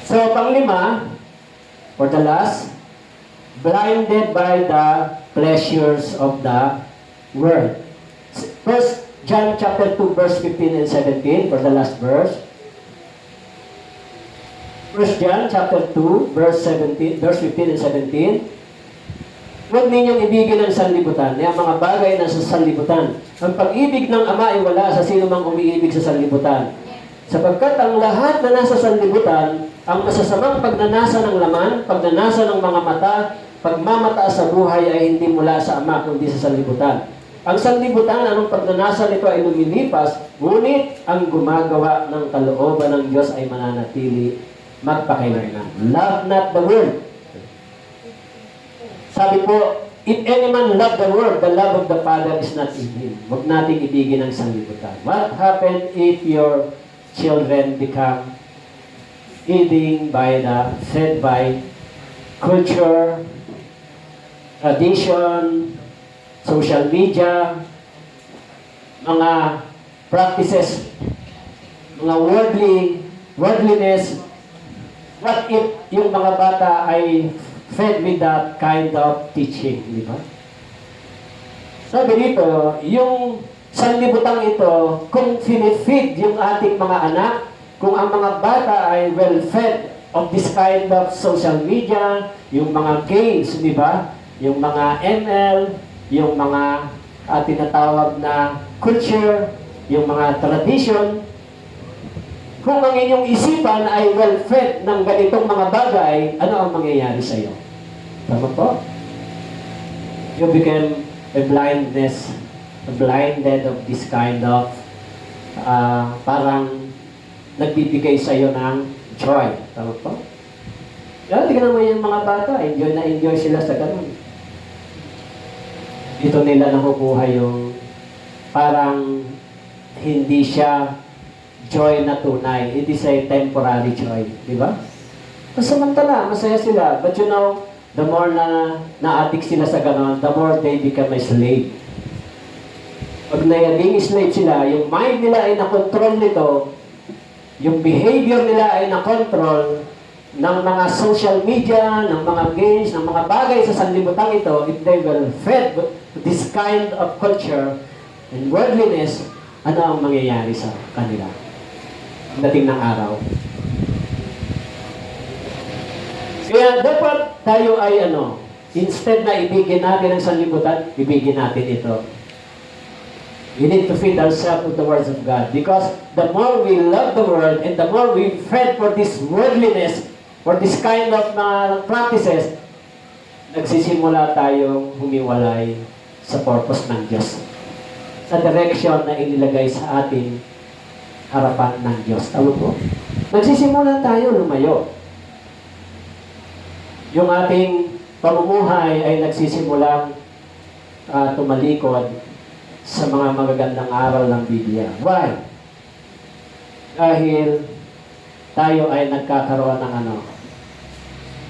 So, panglima, for the last, blinded by the pleasures of the world. First John chapter 2 verse 15 and 17 for the last verse. First John chapter 2 verse 17, verse 15 and 17. Huwag ninyong ibigin ang sanlibutan, ang mga bagay na sa sanlibutan. Ang pag-ibig ng Ama ay wala sa sino mang umiibig sa sanlibutan. Sapagkat ang lahat na nasa sanlibutan, ang masasamang pagnanasa ng laman, pagnanasa ng mga mata, pagmamataas sa buhay ay hindi mula sa Ama kundi sa sanlibutan. Ang sanlibutan, anong pagnanasa nito ay lumilipas, ngunit ang gumagawa ng kalooban ng Diyos ay mananatili magpakailanman. Love not the world. Sabi po, if any man love the world, the love of the Father is not in him. Huwag nating ibigin ang sanlibutan. What happened if your children become fed by culture, tradition, social media, mga practices, mga worldliness? What if yung mga bata ay fed with that kind of teaching, di ba? Sabi dito, yung sanlibutang ito, kung finifeed yung ating mga anak, kung ang mga bata ay well-fed of this kind of social media, yung mga games, di ba? Yung mga ML, yung mga tinatawag na culture, yung mga tradition, kung ang inyong isipan ay well-fed ng ganitong mga bagay, ano ang mangyayari sa iyo? Tama po? You become blinded of this kind of parang nagbibigay sa iyo ng joy. Tama po? Kaya tingnan mo yung mga bata, enjoy sila sa ganun. Dito nila nakukuha yung parang hindi siya joy na tunay. It is a temporary joy. Di ba? Pasamantala, masaya sila. But you know, the more na na-addict sila sa ganon, the more they become a slave. Pag naging slave sila, yung mind nila ay nakontrol nito, yung behavior nila ay nakontrol ng mga social media, ng mga games, ng mga bagay sa sanlibutan ito, if they will fed this kind of culture and worldliness, ano ang mangyayari sa kanila? Dating ng araw. Kaya dapat tayo ay instead na ibigin natin ang sanlibutan, ibigin natin ito. We need to feed ourselves with the words of God. Because the more we love the world and the more we fed for this worldliness, for this kind of practices, nagsisimula tayong humiwalay sa purpose ng Diyos. Sa direction na inilagay sa ating harapan ng Diyos. Tama po? Nagsisimula tayo lumayo. Yung ating pamumuhay ay nagsisimulang tumalikod sa mga magagandang aral ng Biblia. Why? Dahil tayo ay nagkakaroon ng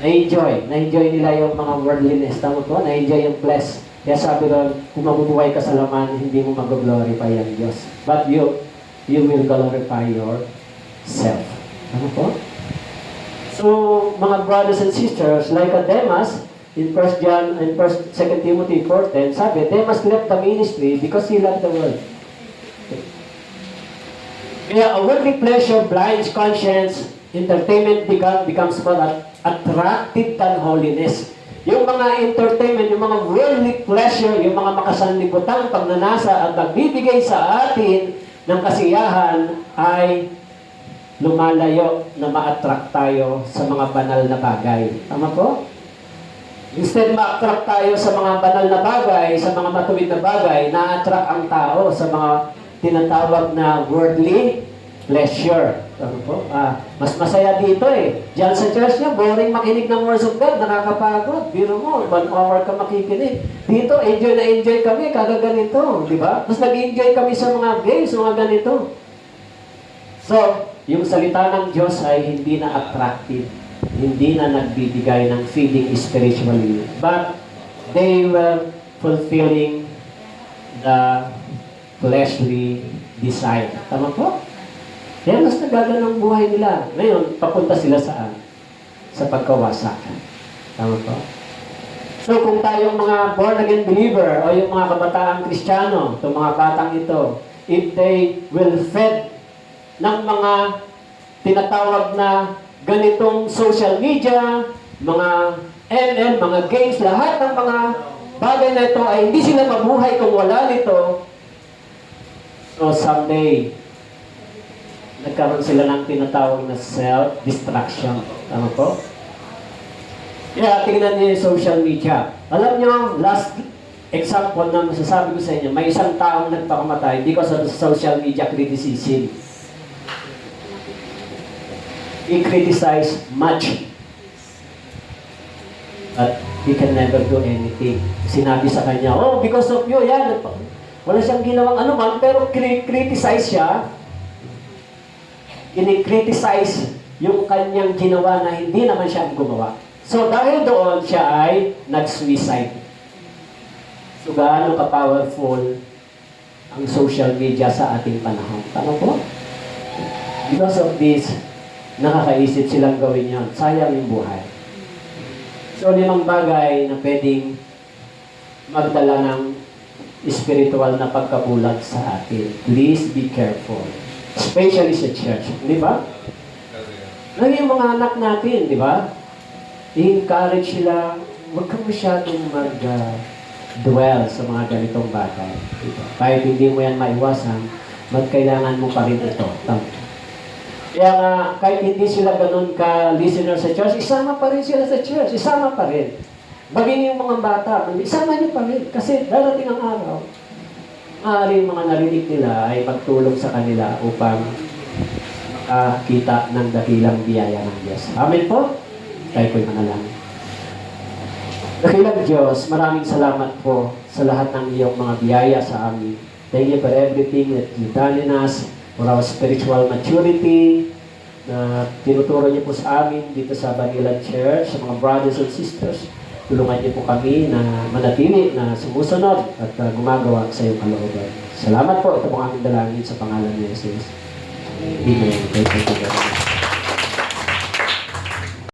na-enjoy nila yung mga worldliness. Tama po? Na-enjoy yung flesh. Kaya sabi doon, kung mabubuhay ka sa laman, hindi mo mag-glorify ang Diyos. But you will glorify yourself. Ano po? So, mga brothers and sisters, like Demas, in 1 John and 2 Timothy 4:10, sabi, Demas left the ministry because he loved the world. Kaya a worldly pleasure blinds conscience, entertainment becomes more attractive than holiness. Yung mga entertainment, yung mga worldly pleasure, yung mga makasanlibutang pagnanasa at nagbibigay sa atin ng kasiyahan ay lumalayo na ma-attract tayo sa mga banal na bagay. Tama po? Instead ma-attract tayo sa mga banal na bagay, sa mga matuwid na bagay, na-attract ang tao sa mga tinatawag na worldly pleasure. Ano po? Mas masaya dito eh. Diyan sa church niya, boring makinig ng words of God, nakakapagod. Biro mo, 1 hour ka makikinig. Dito, enjoy na enjoy kami, kagaganito. Di ba? Mas nag-enjoy kami sa mga games, mga ganito. So, yung salita ng Diyos ay hindi na attractive. Hindi na nagbibigay ng feeling spiritually. But, they were fulfilling the fleshly desire. Tama po? Kaya mas nagagana ang buhay nila. Ngayon, papunta sila saan? Sa pagkawasakan. Tama po? So, kung tayong mga born-again believer o yung mga kabataang Kristiyano, itong mga batang ito, if they will fed ng mga tinatawag na ganitong social media, mga ML, mga games, lahat ng mga bagay na ito ay hindi sila mabuhay kung wala nito. So someday, nagkaroon sila ng tinatawag na self-destruction. Tama po? Kaya tingnan niyo yung social media. Alam niyo, last example na masasabi ko sa inyo, may isang taong nagpakamatay because of social media criticism. He criticized much. But he can never do anything. Sinabi sa kanya, oh, because of you, yan. Wala siyang ginawang anuman, pero criticize siya. Ini-criticize yung kanyang ginawa na hindi naman siya gumawa. So, dahil doon, siya ay nag-suicide. So, gaano ka-powerful ang social media sa ating panahon. Tama po? Because of this, nakakaisip silang gawin yan. Sayang yung buhay. So, 5 bagay na pwedeng magdala ng spiritual na pagkabulag sa atin. Please be careful. Especially sa church. Di ba? Ngayon yung mga anak natin, di ba? I-encourage sila, huwag kang masyadong mag-dwell sa mga ganitong bagay. Diba? Kahit hindi mo yan maiwasan, magkailangan mo pa rin ito. Kaya nga, kahit hindi sila ganun ka-listener sa church, isama pa rin sila sa church. Isama pa rin. Baging yung mga bata, isama niyo pa rin. Kasi darating ang araw, maaaring mga narinig nila ay magtulong sa kanila upang makakita ng dakilang biyaya ng Diyos. Amen po? Tayo po'y manalangin. Dakilang Diyos, maraming salamat po sa lahat ng iyong mga biyaya sa amin. Thank you for everything that you've done in us, for our spiritual maturity, na tinuturo niyo po sa amin dito sa Banilan Church, sa mga brothers and sisters. Tulungan niyo po kami na manatili, na sumusunod at gumagawa sa iyong kalooban. Salamat po. Ito po ang aming dalangin sa pangalan ni Jesus. Amen. Thank you.